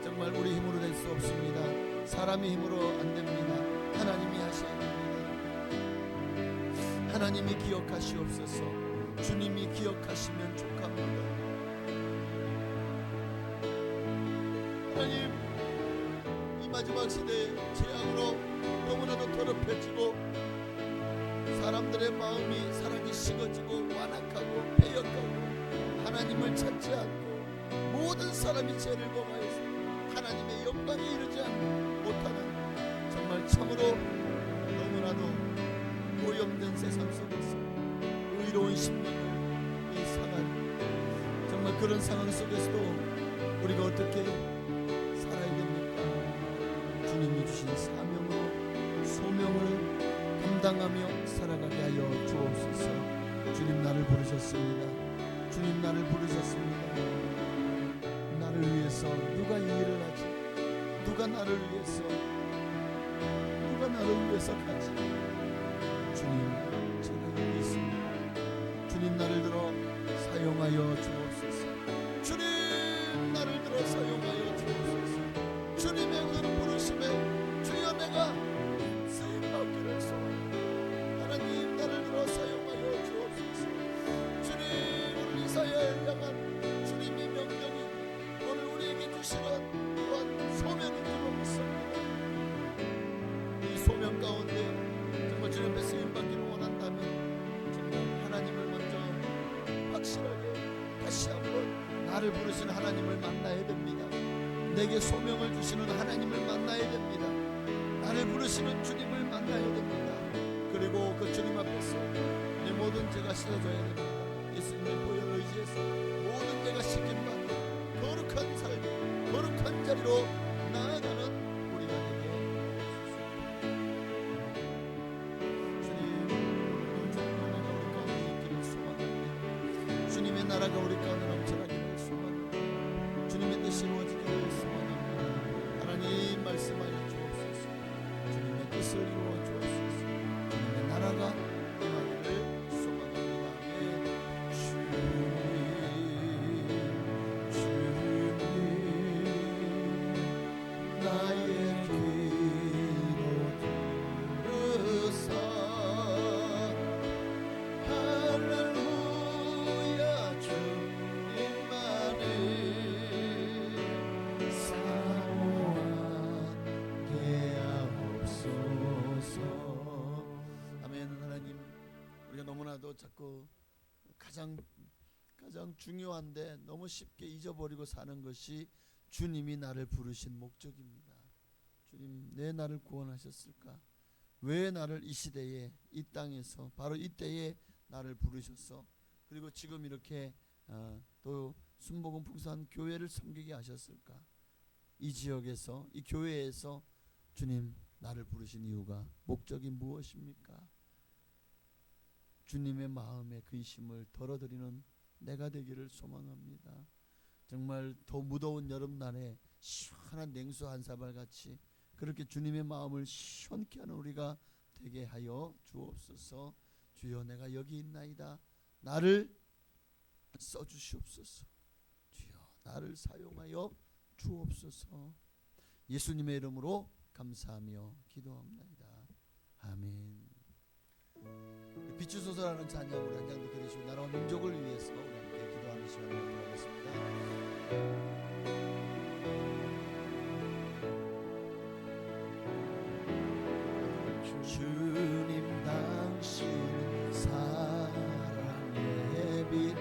정말 우리 힘으로 될 수 없습니다. 사람의 힘으로 안 됩니다. 하나님이 하셔야 됩니다. 하나님이 기억하시옵소서. 주님이 기억하시면 족합니다. 하나님, 이 마지막 시대에 재앙으로 너무나도 더럽혀지고 사람들의 마음이 사랑이 식어지고 완악하고 배역하고 하나님을 찾지 않고 모든 사람이 죄를 범하여서 하나님의 영광에 이르지 못하는 정말 참으로 너무나도 오염된 세상 속에서 의로운 심령을 이 상한 정말 그런 상황 속에서도 우리가 어떻게 살아야 됩니까? 주님이 주신 사명으로 소명을 감당하며 살아가게 하여 주옵소서. 주님 나를 부르셨습니다. 주님 나를 부르셨습니다. 나를 위해서 누가 이 일을 하지? 누가 나를 위해서 가지? 주님, 제가 여기 있습니다. 주님 나를 들어 사용하여 주옵소서. 주님 나를 들어 사용하여 주옵소서. 주님의 그 부르심에 주여 내가 쓰임받기를 소원합니다. 하나님 나를 들어 사용하여 주옵소서. 주님, 오늘 이사야를 향한 주님의 명령이 오늘 우리에게 주시는 또한 소명인 줄 믿습니다. 이 소명 가운데 정말 주님 앞에 쓰임받기를 원한다면 정말 하나님을 먼저 확실하게 다시 한번 나를 부르시는 하나님을 만나야 됩니다. 내게 소명을 주시는 하나님을 만나야 됩니다. 나를 부르시는 주님을 만나야 됩니다. 그리고 그 주님 앞에서 내 모든 죄가 씻어져야 됩니다. 예수님의 보혈을 의지해서 모든 죄가 씻김받는 거룩한 삶, 거룩한 자리로 나아가는 우리가 되게 주님의 나라가 우리 가운데 넘쳐나기를 소원합니다. 주님의 뜻이 이루어지기를 소원합니다. 하나님 말씀하여 주옵소서. 주님의 뜻을 이루어 주옵소서. 주님의 나라가 임하기를 소원합니다. 주님 나의 기도 들으사 너무나도 자꾸 가장 중요한데 너무 쉽게 잊어버리고 사는 것이 주님이 나를 부르신 목적입니다. 주님, 내 나를 구원하셨을까? 왜 나를 이 시대에 이 땅에서 바로 이때에 나를 부르셨어? 그리고 지금 이렇게 또 순복음 풍성한 교회를 섬기게 하셨을까? 이 지역에서 이 교회에서 주님 나를 부르신 이유가 목적이 무엇입니까? 주님의 마음의 근심을 덜어드리는 내가 되기를 소망합니다. 정말 더 무더운 여름날에 시원한 냉수 한 사발 같이 그렇게 주님의 마음을 시원케 하는 우리가 되게 하여 주옵소서. 주여 내가 여기 있나이다. 나를 써주시옵소서. 주여 나를 사용하여 주옵소서. 예수님의 이름으로 감사하며 기도합니다. 아멘. 비추소서라는 찬양 우리 한 장 더 드리시고 나라와 민족을 위해서 우리 함께 기도하는 시간을 갖도록 하겠습니다. 주님 당신 사랑의 빛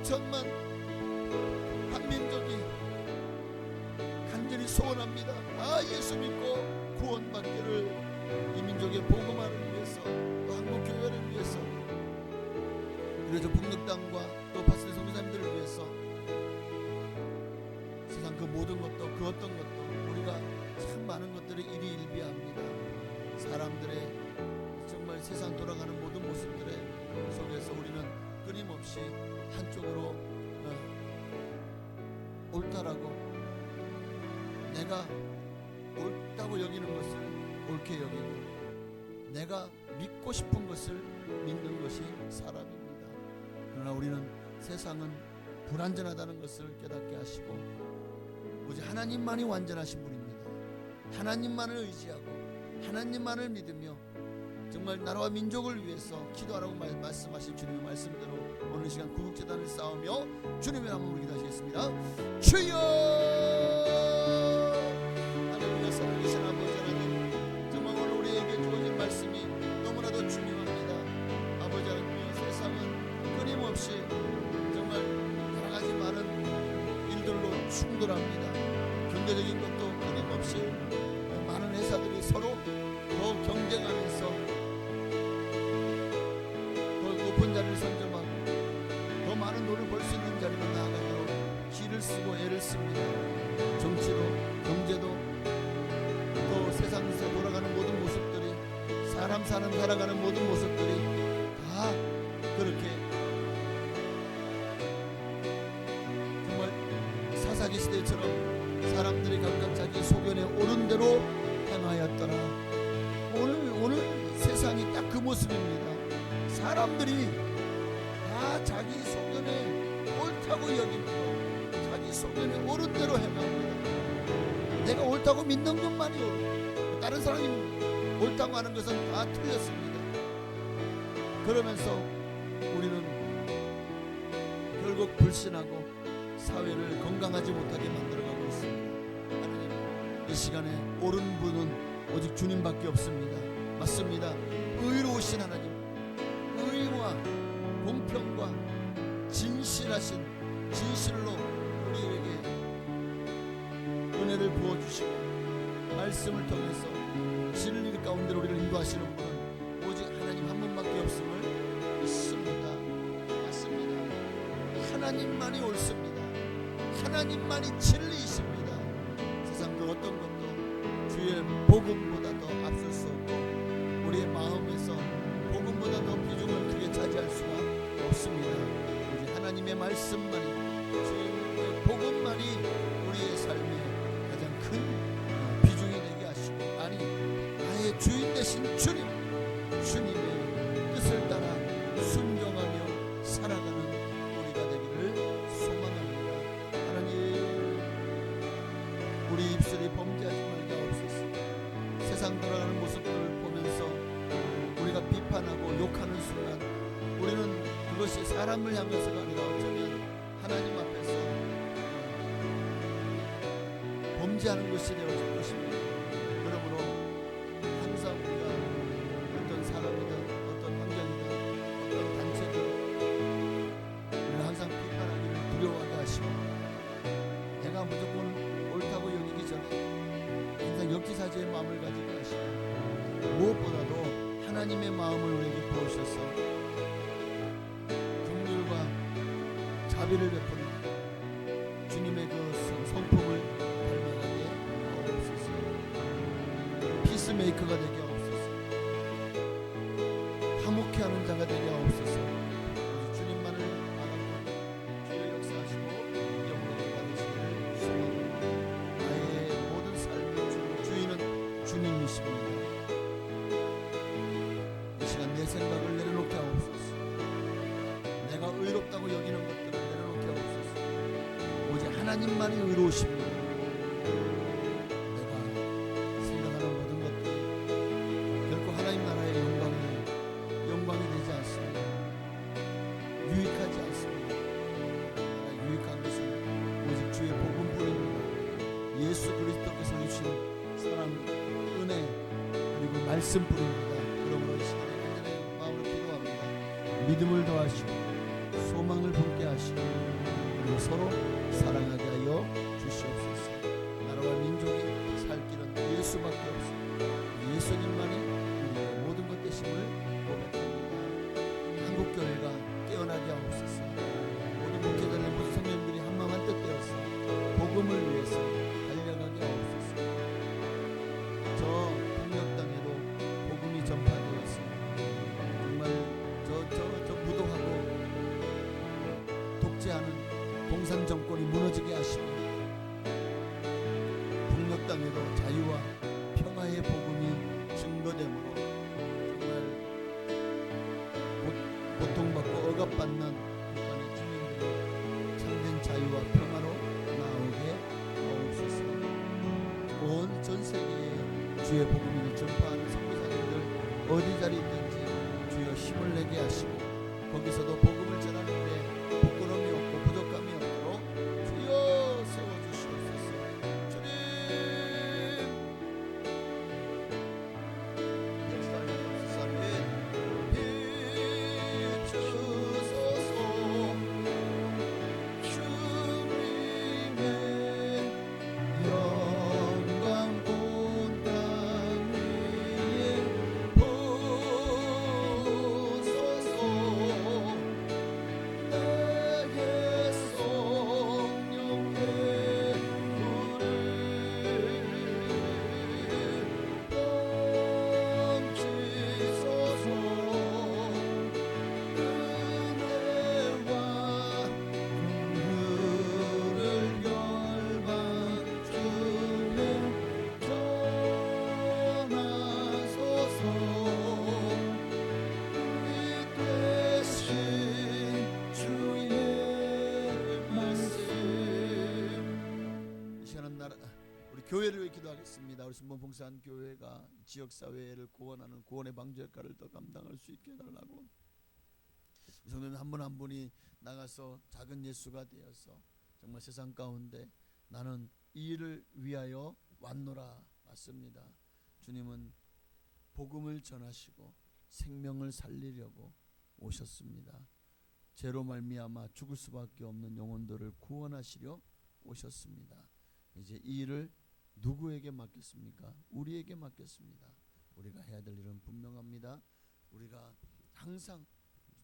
5천만 한민족이 간절히 소원합니다. 예수 믿고 구원받기를, 이 민족의 복음화를 위해서, 또 한국 교회를 위해서, 그리고 저 북녘땅과 또 파스리 선교사님들을 위해서 세상 그 모든 것도, 그 어떤 것도 우리가 참 많은 것들이 일희일비합니다. 사람들의 정말 세상 돌아가는 모든 모습들의 속에서 우리는 끊임없이 한쪽으로 옳다라고, 내가 옳다고 여기는 것을 옳게 여기고, 내가 믿고 싶은 것을 믿는 것이 사람입니다. 그러나 우리는 세상은 불완전하다는 것을 깨닫게 하시고, 오직 하나님만이 완전하신 분입니다. 하나님만을 의지하고 하나님만을 믿으며 정말 나라와 민족을 위해서 기도하라고 말씀하신 주님의 말씀대로 오늘 시간 구국재단을 쌓으며 주님의 이름으로 기도하시겠습니다. 주여! 하나님의 살아계신 아버지 하나님, 정말 오늘 우리에게 주어진 말씀이 너무나도 중요합니다. 아버지 하나님, 세상은 끊임없이 정말 여러가지 많은 일들로 충돌합니다. 경제적인 것도 끊임없이 많은 회사들이 서로 더 경쟁하면서 더 높은 자리를 선점하고 더 많은 돈을 벌 수 있는 자리로 나아가도록 기를 쓰고 애를 씁니다. 정치로, 경제도, 또 세상에서 돌아가는 모든 모습들이, 사람 살아가는 모든 모습들이 다 그렇게 정말 사사기 시대처럼 사람들이 각각 자기 소견에 옳은 대로 행하였더라. 오늘 세상이 딱 그 모습입니다. 사람들이 다 자기 소견에 옳다고 여기고 자기 소견에 옳은 대로 행합니다. 내가 옳다고 믿는 것만이 옳고 다른 사람이 옳다고 하는 것은 다 틀렸습니다. 그러면서 우리는 결국 불신하고 사회를 건강하지 못하게 만들어가고 있습니다. 하나님, 이 시간에 옳은 분은 오직 주님밖에 없습니다. 맞습니다. 의로우신 하나님, 의와 공평과 진실하신, 진실로 우리에게 은혜를 부어주시고 말씀을 통해서 진리 가운데 우리를 인도하시는 분은 오직 하나님 한 분밖에 없음을 믿습니다. 맞습니다. 하나님만이 옳습니다. 하나님만이 진리이십니다. 세상 그 어떤 것도 주의 복음보다 더 앞설 수 없고, 우리의 마음에서 복음보다 더 비중을 크게 차지할 수가 없습니다. 오직 하나님의 말씀만이, 주의 복음만이 우리의 삶에 가장 큰 비중이 되게 하시고, 아니 나의 주인 되신 주님의 뜻을 따라 순종하며 살아가는 우리가 되기를 소망합니다. 하나님, 우리 입술이 범죄하지 말게 하옵소서. 세상 돌아가는 모습들을 보면서 우리가 비판하고 욕하는 순간 우리는 그것이 사람을 향해서가 아니라 어쩌면 하나님 앞에서 범죄하는 것이 되어질 것입니다. 그러므로 항상 우리가 어떤 사람이든 어떤 환경이든 어떤 단체든 우리가 항상 비판하기를 두려워하게 하시고, 내가 무조건 옳다고 여기기 전에 항상 역지사지의 마음을 가지게 하시고, 무엇보다도 하나님의 마음을 우리에게 부으셔서 긍휼과 자비를 베푸는 주님의 그 성품을 닮아가게 하옵소서. 피스메이커가 되게 하옵소서. 화목케 하는 자가 되게 하옵소서. 주님만을 바라보고 주의 역사하시고 영으로 받으시기를 소망합니다. 나의 모든 삶의 주인은 주님이십니다. 이 시간 내 생각을 내려놓게 하옵소서. 내가 의롭다고 여기는 것들을 내려놓게 하옵소서. 오직 하나님만이 의로우십니다. 내가 생각하는 모든 것들이 결코 하나님 나라의 영광이 되지 않습니다. 유익하지 않습니다. 내가 유익한 것은 오직 주의 복음뿐입니다. 예수 그리스도께서 주신 사랑, 은혜, 그리고 말씀뿐입니다. 그러므로 이 시간에 간절히 마음으로 기도합니다. 믿음을 더하시고 소망을 품게 하시고 복음을 위해서 달려가게 하옵소서. 저 북녘 땅에도 복음이 전파되어서 정말 저 무도하고 독재하는 공산 정권이 무너지게 하시고 북녘 땅에도 자유와 평화의 복음이 증거되므로 정말 고통받고 억압받는 북한의 주민들이 참된 자유와 평화로 나오게 하옵소서. 온 전 세계에 주의 복음을 전파하는 선교사님들 어디 자리 있든지 주여 힘을 내게 하시고 거기서도 복음을 전하는데 부끄러움이 없고 부족함이 없도록 주여 세워주시옵소서. 주님 역사하옵소서. 비추소서. 주님의 영광 온 땅 위에 보소서. 나의 성령의 불을 넘치소서. 은혜와 긍휼을 열방 중에 전하소서. 우리 되신 주의 말씀. 이 시간은 우리 교회를 위해 기도하겠습니다. 우리 순번 봉사한 교회가 지역 사회를 구원하는 구원의 방주 역할을 더 감당할 수 있게 해달라고. 우리 성도님 한 분 한 분이 나가서 작은 예수가 되어서 정말 세상 가운데 나는 이 일을 위하여 왔노라. 맞습니다. 주님은 복음을 전하시고 생명을 살리려고 오셨습니다. 죄로 말미암아 죽을 수밖에 없는 영혼들을 구원하시려 오셨습니다. 이제 이 일을 누구에게 맡겼습니까? 우리에게 맡겼습니다. 우리가 해야 될 일은 분명합니다. 우리가 항상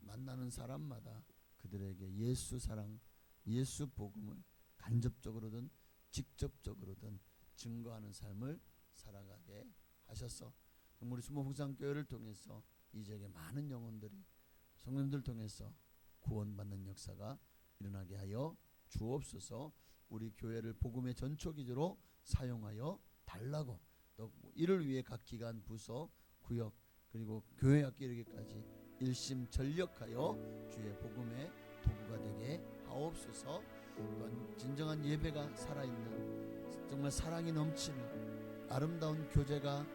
만나는 사람마다 그들에게 예수 사랑, 예수 복음을 간접적으로든 직접적으로든 증거하는 삶을 살아가게 하셔서 우리 수모봉상교회를 통해서 이 지역에 많은 영혼들이 성령들 통해서 구원받는 역사가 일어나게 하여 주옵소서. 우리 교회를 복음의 전초기지로 사용하여 달라고 또 이를 위해 각 기관, 부서, 구역 그리고 교회 학교 이르기까지 일심전력하여 주의 복음의 도구가 되게 하옵소서. 또한 진정한 예배가 살아있는 정말 사랑이 넘치는 아름다운 교제가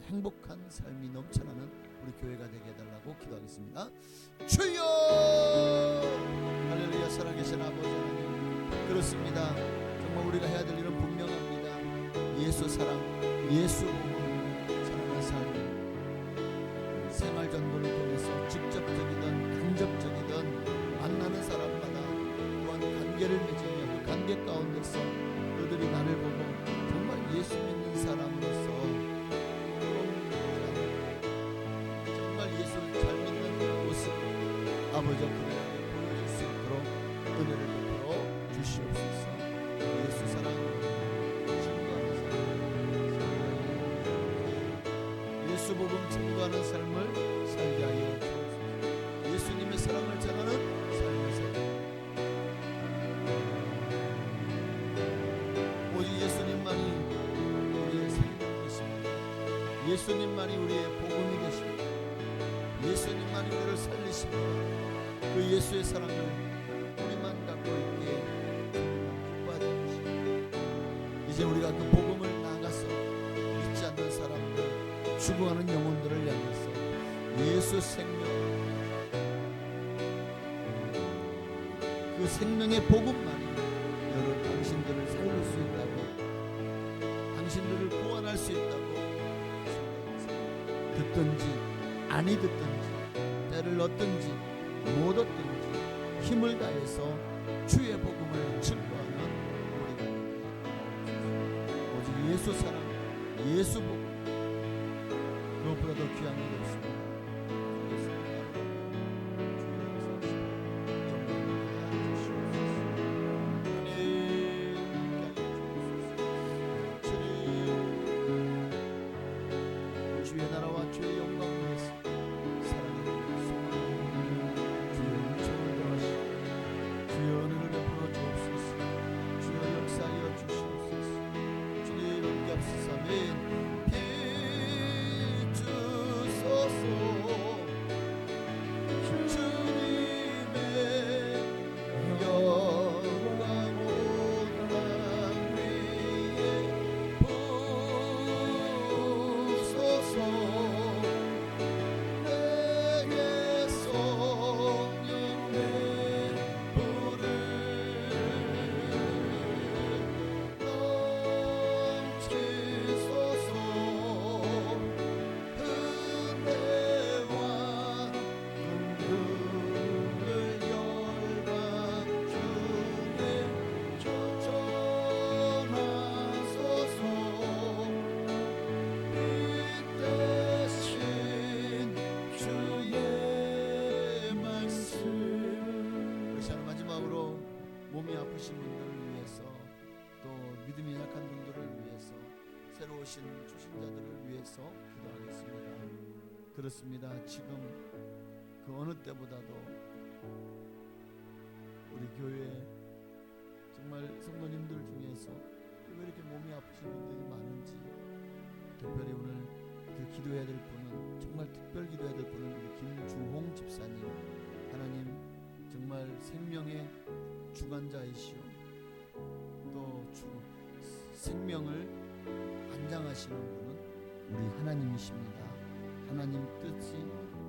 행복한 삶이 넘쳐나는 우리 교회가 되게 해달라고 기도하겠습니다. 주여 할렐루야. 살아계신 아버지 하나님 그렇습니다. 정말 우리가 해야 될 일은 분명합니다. 예수 사랑, 예수 복음을 전하는 삶, 생활 전도를 통해서 직접적이든 간접적이든 만나는 사람마다 또한 관계를 맺으며 그 관계 가운데서 그들이 나를 보고 정말 예수 믿는 사람으로서 정말 예수를 잘 믿는 모습 아버지와 그들에게 보여줄 수 있도록 은혜를 베풀어 주시옵소서. 예수 사랑 예수 복음 증거하는 삶을 살게 하여 주옵소서. 예수님의 사랑을 전하는 삶을 살게 오직 예수님만이 우리의 생명이십니다. 예수님만이 우리의 복음이 되십니다. 예수님만이 우리를 살리십니다. 그 예수의 사랑을 우리만 갖고 있기에 기뻐하게 하십니다. 이제 우리가 그 복음을 나가서 믿지 않는 사람들 죽어가는 영혼들을 향해서 예수 생명 그 생명의 복음만이 여러 당신들을 살릴 수 있다고 당신들을 구원할 수 있다고 생각하세요. 듣든지 아니 듣든지 때를 얻든지 못 얻든지 힘을 다해서 주의 복음을 증거하는 우리가 되게 오직 예수 사랑 예수 복음 무엇보다 더 귀한 일이 없습니다. 몸이 아프신 분들을 위해서, 또 믿음이 약한 분들을 위해서, 새로 오신 초신자들을 위해서 기도하겠습니다. 그렇습니다. 지금 그 어느 때보다도 우리 교회 정말 성도님들 중에서 왜 이렇게 몸이 아프신 분들이 많은지, 특별히 오늘 그 기도해야 될 분은, 정말 특별 기도해야 될 분은 우리 김주홍 집사님. 하나님 정말 생명의 주관자이시오, 또 생명을 안장하시는 분은 우리 하나님이십니다. 하나님 뜻이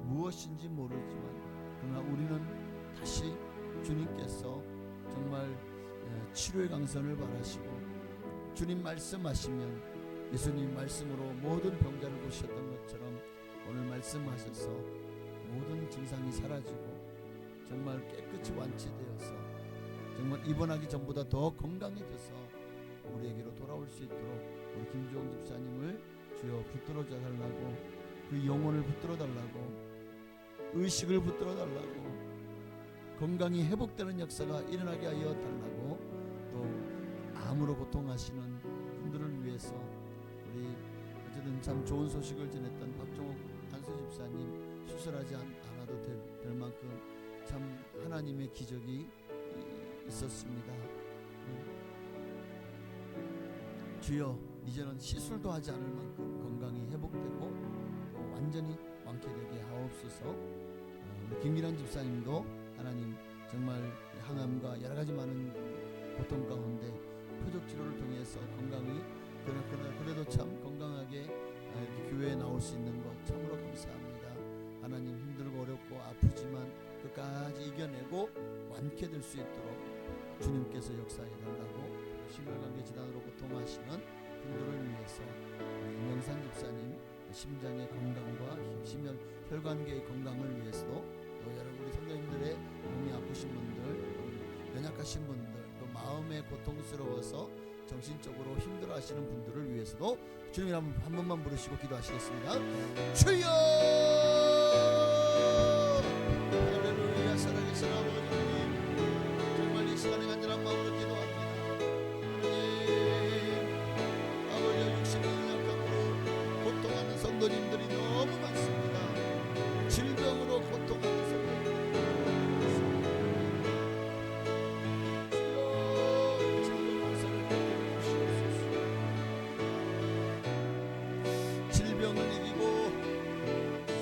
무엇인지 모르지만 그러나 우리는 다시 주님께서 정말 치료의 강선을 바라시고, 주님 말씀하시면 예수님 말씀으로 모든 병자를 고치셨던 것처럼 오늘 말씀하셔서 모든 증상이 사라지고 정말 깨끗이 완치되어서 정말 입원하기 전보다 더 건강해져서 우리에게로 돌아올 수 있도록 우리 김주홍 집사님을 주여 붙들어 달라고, 그 영혼을 붙들어 달라고, 의식을 붙들어 달라고, 건강이 회복되는 역사가 일어나게 하여 달라고, 또 암으로 고통하시는 분들을 위해서 우리 어쨌든 참 좋은 소식을 전했던 박종욱 안수 집사님 수술하지 않아도 될 만큼 참 하나님의 기적이 있었습니다. 주여, 이제는 시술도 하지 않을 만큼 건강이 회복되고 또 완전히 완쾌되게 하옵소서. 우리 김기란 집사님도 하나님 정말 항암과 여러 가지 많은 고통 가운데 표적 치료를 통해서 건강히, 그래도 참 건강하게 이렇게 교회에 나올 수 있는 것 참으로 감사합니다. 하나님 힘들고 어렵고 아프지만 끝까지 이겨내고 완쾌될 수 있도록 주님께서 역사해 달라고, 심혈관계 질환으로 고통하시는 분들을 위해서 이명산 집사님 심장의 건강과 혈관계의 건강을 위해서도, 또 여러분 우리 성도님들의 몸이 아프신 분들, 연약하신 분들, 또 마음에 고통스러워서 정신적으로 힘들어하시는 분들을 위해서도 주님 한 번만 부르시고 기도하시겠습니다. 주여! 할렐루야. 살아계신 아버지, 정말 이 시간에 간절한 마음으로 기도합니다. 하나님, 아버지와 육신의 연약함으로 고통하는 성도님들이 너무 많습니다. 질병으로 고통하는 성도님들이 너무 많습니다. 주여, 질병 권세를 베풀어 주시옵소서. 질병을 이기고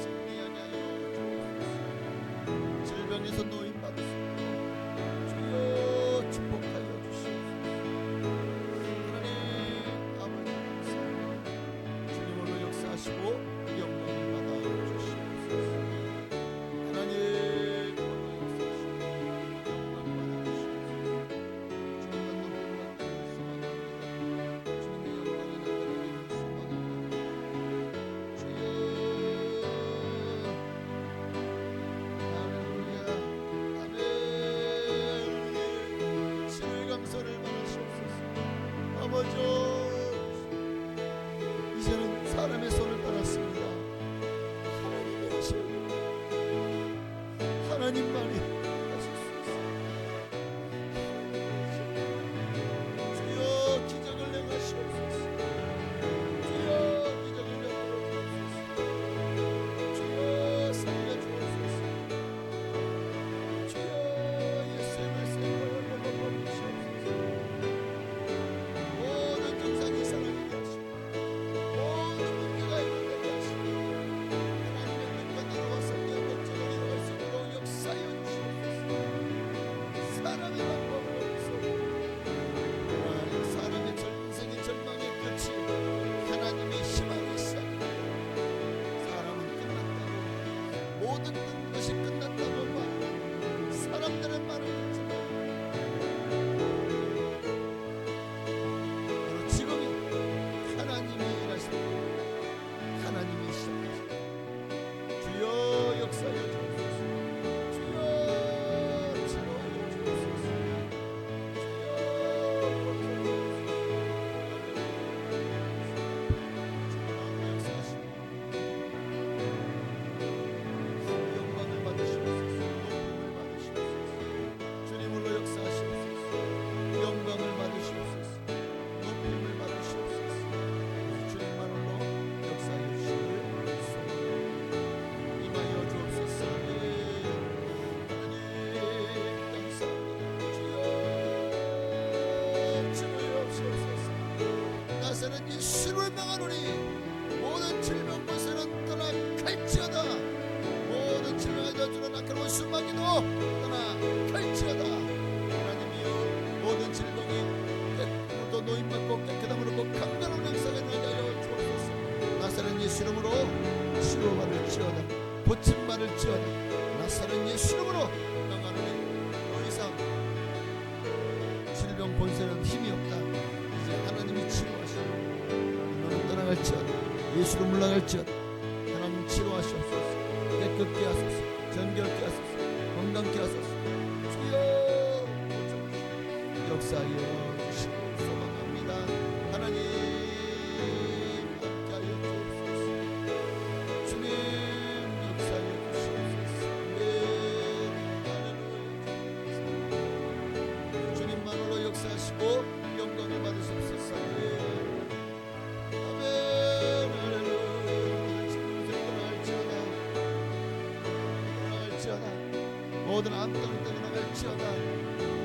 승리하게 하여 주옵소서. 질병에서 노임받을 수 있도록 주여 축복하여 주시옵소서. 하나님 아버지 감사합니다. 주님 오늘 역사하시고 영광을 받아 주시옵소서. 하나님 오늘 역사하시고 영광을 받아 주시옵소서. 주님만 높임받는 수많은 주님의 영광이 나타나게 수많은 주여. 할렐루야. 아멘. 신의 감사를 받으시옵소서. 아버지, 이제는 사람의 손을 떠났습니다. 하나님이 하시는, 하나님만이 하실 수 있습니다. 주여 기적을 행하시옵소서. 주여 기적을 베풀어 주옵소서. 주여 살려주옵소서. 주여 예수의 말씀을 먹어버리시옵소서. 모든 예수로 물러갈지어다. 하나님 치료하시옵소서. 깨끗게 하소서. 정결케 하소서. 건강케 하소서. 주여 역사하여 주시고 소망합니다. 하나님 함께하여 주옵소서. 주님 역사하여 주시옵소서. 할렐루야. 주님만으로 역사하시고 영광을 받으시옵소서. 아멘. 할렐루야. 지금 떠날지어다. 모든 암덩이 떠나갈지어다.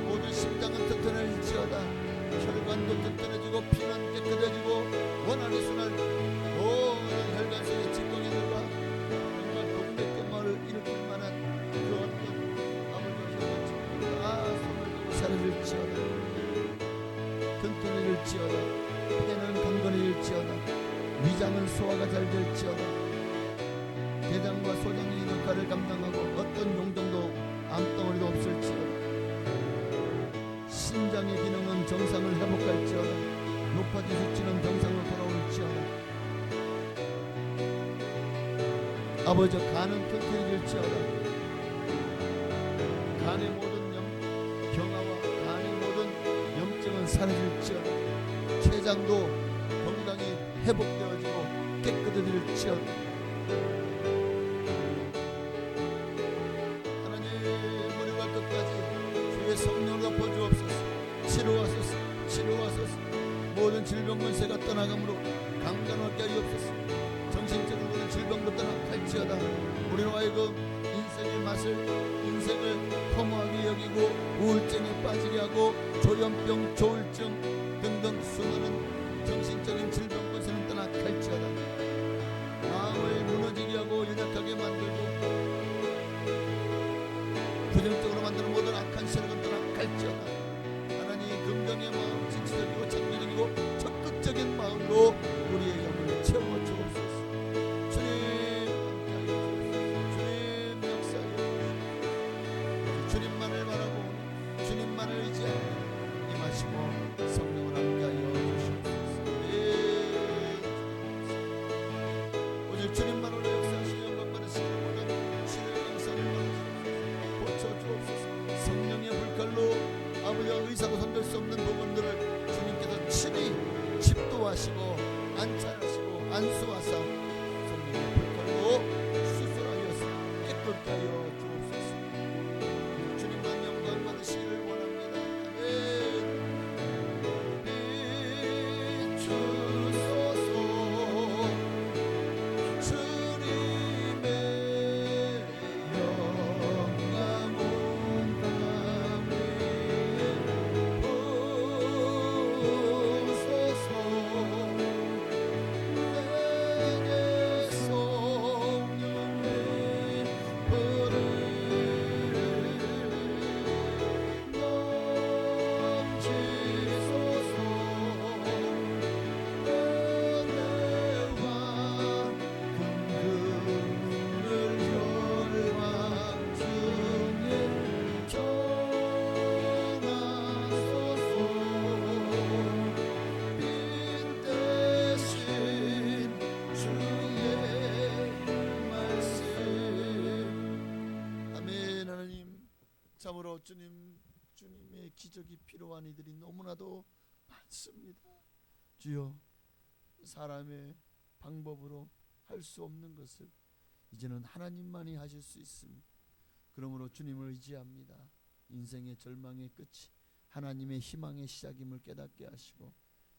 모든 심장은 튼튼해질지어다. 혈관도 튼튼해지고 피는 깨끗해지고 원한의 순환 모든 혈관 속의 직경이 들어가 정말 동맥경화를 일으킬 만한 그 어떤 아물고 혈관 다 손을 들고 사라질지어다. 튼튼해질지어다. 폐는 강건해질지어다. 위장은 소화가 잘 될지어다. 대장과 소장의 역할을 감당하고 어떤 용종도 암덩어리도 없을지어다. 신장의 기능은 정상을 회복할지어다. 높아진 수치는 정상으로 돌아올지어다. 아버지 간은 튼튼해질지어다. 간의 모든 경화와 간의 모든 염증은 사라질지어다. 췌장도 건강이 회복되어지고 깨끗해질지어다. 성령으로 덮어주옵소서. 치료하소서. 치료하소서. 모든 질병 권세가 떠나가므로 강건하게 하옵소서. 정신적인 모든 질병도 떠나갈지어다. 우리로 하여금 인생의 맛을 인생을 허무하게 여기고 우울증에 빠지게 하고 조현병, 조울증 등등 수많은 정신적인 질병 권세는 떠나갈지어다. 마음을 무너지게 하고 연약하게 만들고 부정적으로 만드는 모든 악한 세력은 떠나갈지어다. 하나님 긍정의 마음, 진취적이고 창조적이고 적극적인 마음으로 우리의 영을 채워 주옵소서. 주님 함께하여 주옵소서. 주님 역사하여 주옵소서. 주님만을 바라고 주님만을 의지하여 임하시고 성령을 함께하여 주시옵소서. 오직 주님만으로 역사하시고 영광 받으시고 모든 신의 영성을 주옵소서. 성령의 불칼로 아버지와 의사도 손댈 수 없는 부분들을 주님께서 친히 집도하시고 안찰하시고 안수하사 성령의 불칼로 수술하여서 깨끗게 하여 주옵소서. 주님만 영광 받으시기를 원합니다. 아멘. 비추소서. 주님의 참으로 주님의 기적이 필요한 이들이 너무나도 많습니다. 주여, 사람의 방법으로 할 수 없는 것을 이제는 하나님만이 하실 수 있습니다. 그러므로 주님을 의지합니다. 인생의 절망의 끝이 하나님의 희망의 시작임을 깨닫게 하시고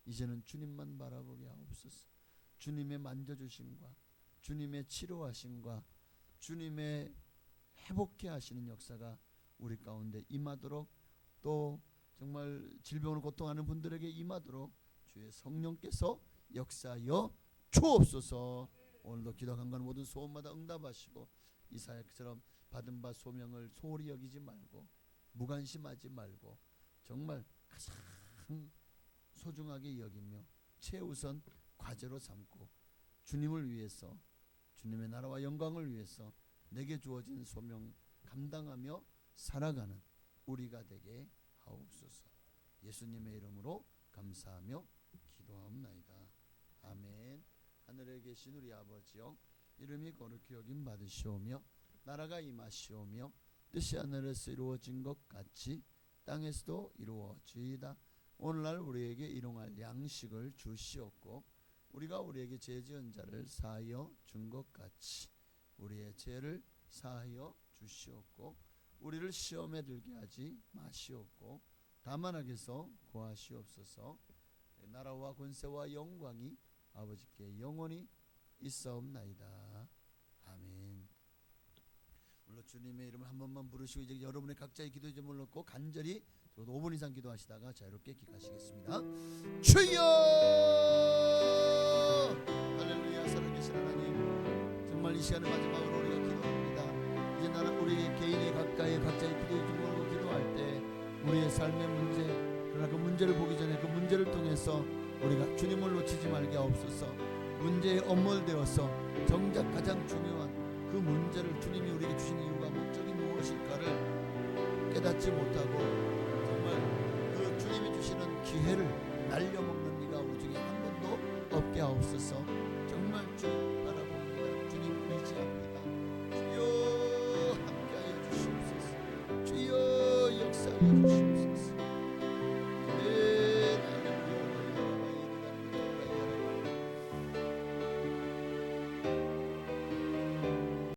이제는 주님만 바라보게 하옵소서. 주님의 만져주심과 주님의 치료하심과 주님의 회복케 하시는 역사가 우리 가운데 임하도록, 또 정말 질병으로 고통하는 분들에게 임하도록 주의 성령께서 역사하여 주옵소서. 오늘도 기도 간구하는 모든 소원마다 응답하시고 이사야처럼 받은 바 소명을 소홀히 여기지 말고 무관심하지 말고 정말 가장 소중하게 여기며 최우선 과제로 삼고 주님을 위해서, 주님의 나라와 영광을 위해서 내게 주어진 소명 감당하며 살아가는 우리가 되게 하옵소서. 예수님의 이름으로 감사하며 기도하옵나이다. 아멘. 하늘에 계신 우리 아버지여, 이름이 거룩히 여김 받으시오며 나라가 임하시오며 뜻이 하늘에서 이루어진 것 같이 땅에서도 이루어지이다. 오늘날 우리에게 일용할 양식을 주시옵고 우리가 우리에게 죄 지은 자를 사하여 준 것 같이 우리의 죄를 사하여 주시옵고 우리를 시험에 들게 하지 마시옵고 다만 악에서 구하시옵소서. 나라와 권세와 영광이 아버지께 영원히 있사옵나이다. 아멘. 물론 주님의 이름을 한 번만 부르시고 이제 여러분의 각자의 기도 제목을 넣고 간절히 5분 이상 기도하시다가 자유롭게 기도하시겠습니다. 주여! 할렐루야. 살아계신 하나님, 정말 이 시간을 마지막으로 우리가 기도합니다. 이제 나는 우리 개인의 각자의 기도 제목으로 기도할 때 우리의 삶의 문제, 그러나 그 문제를 보기 전에 그 문제를 통해서 우리가 주님을 놓치지 말게 하옵소서. 문제에 엄몰되어서 정작 가장 중요한 그 문제를 주님이 우리에게 주신 이유가 목적이 무엇일까를 깨닫지 못하고 정말 그 주님이 주시는 기회를 날려먹는 이가 우리 중에 한 번도 없게 하옵소서. 정말 주님 바라봅니다. 주님 의지합니다. 주여 함께하여 주시옵소서. 주여 역사하여 주시옵소서.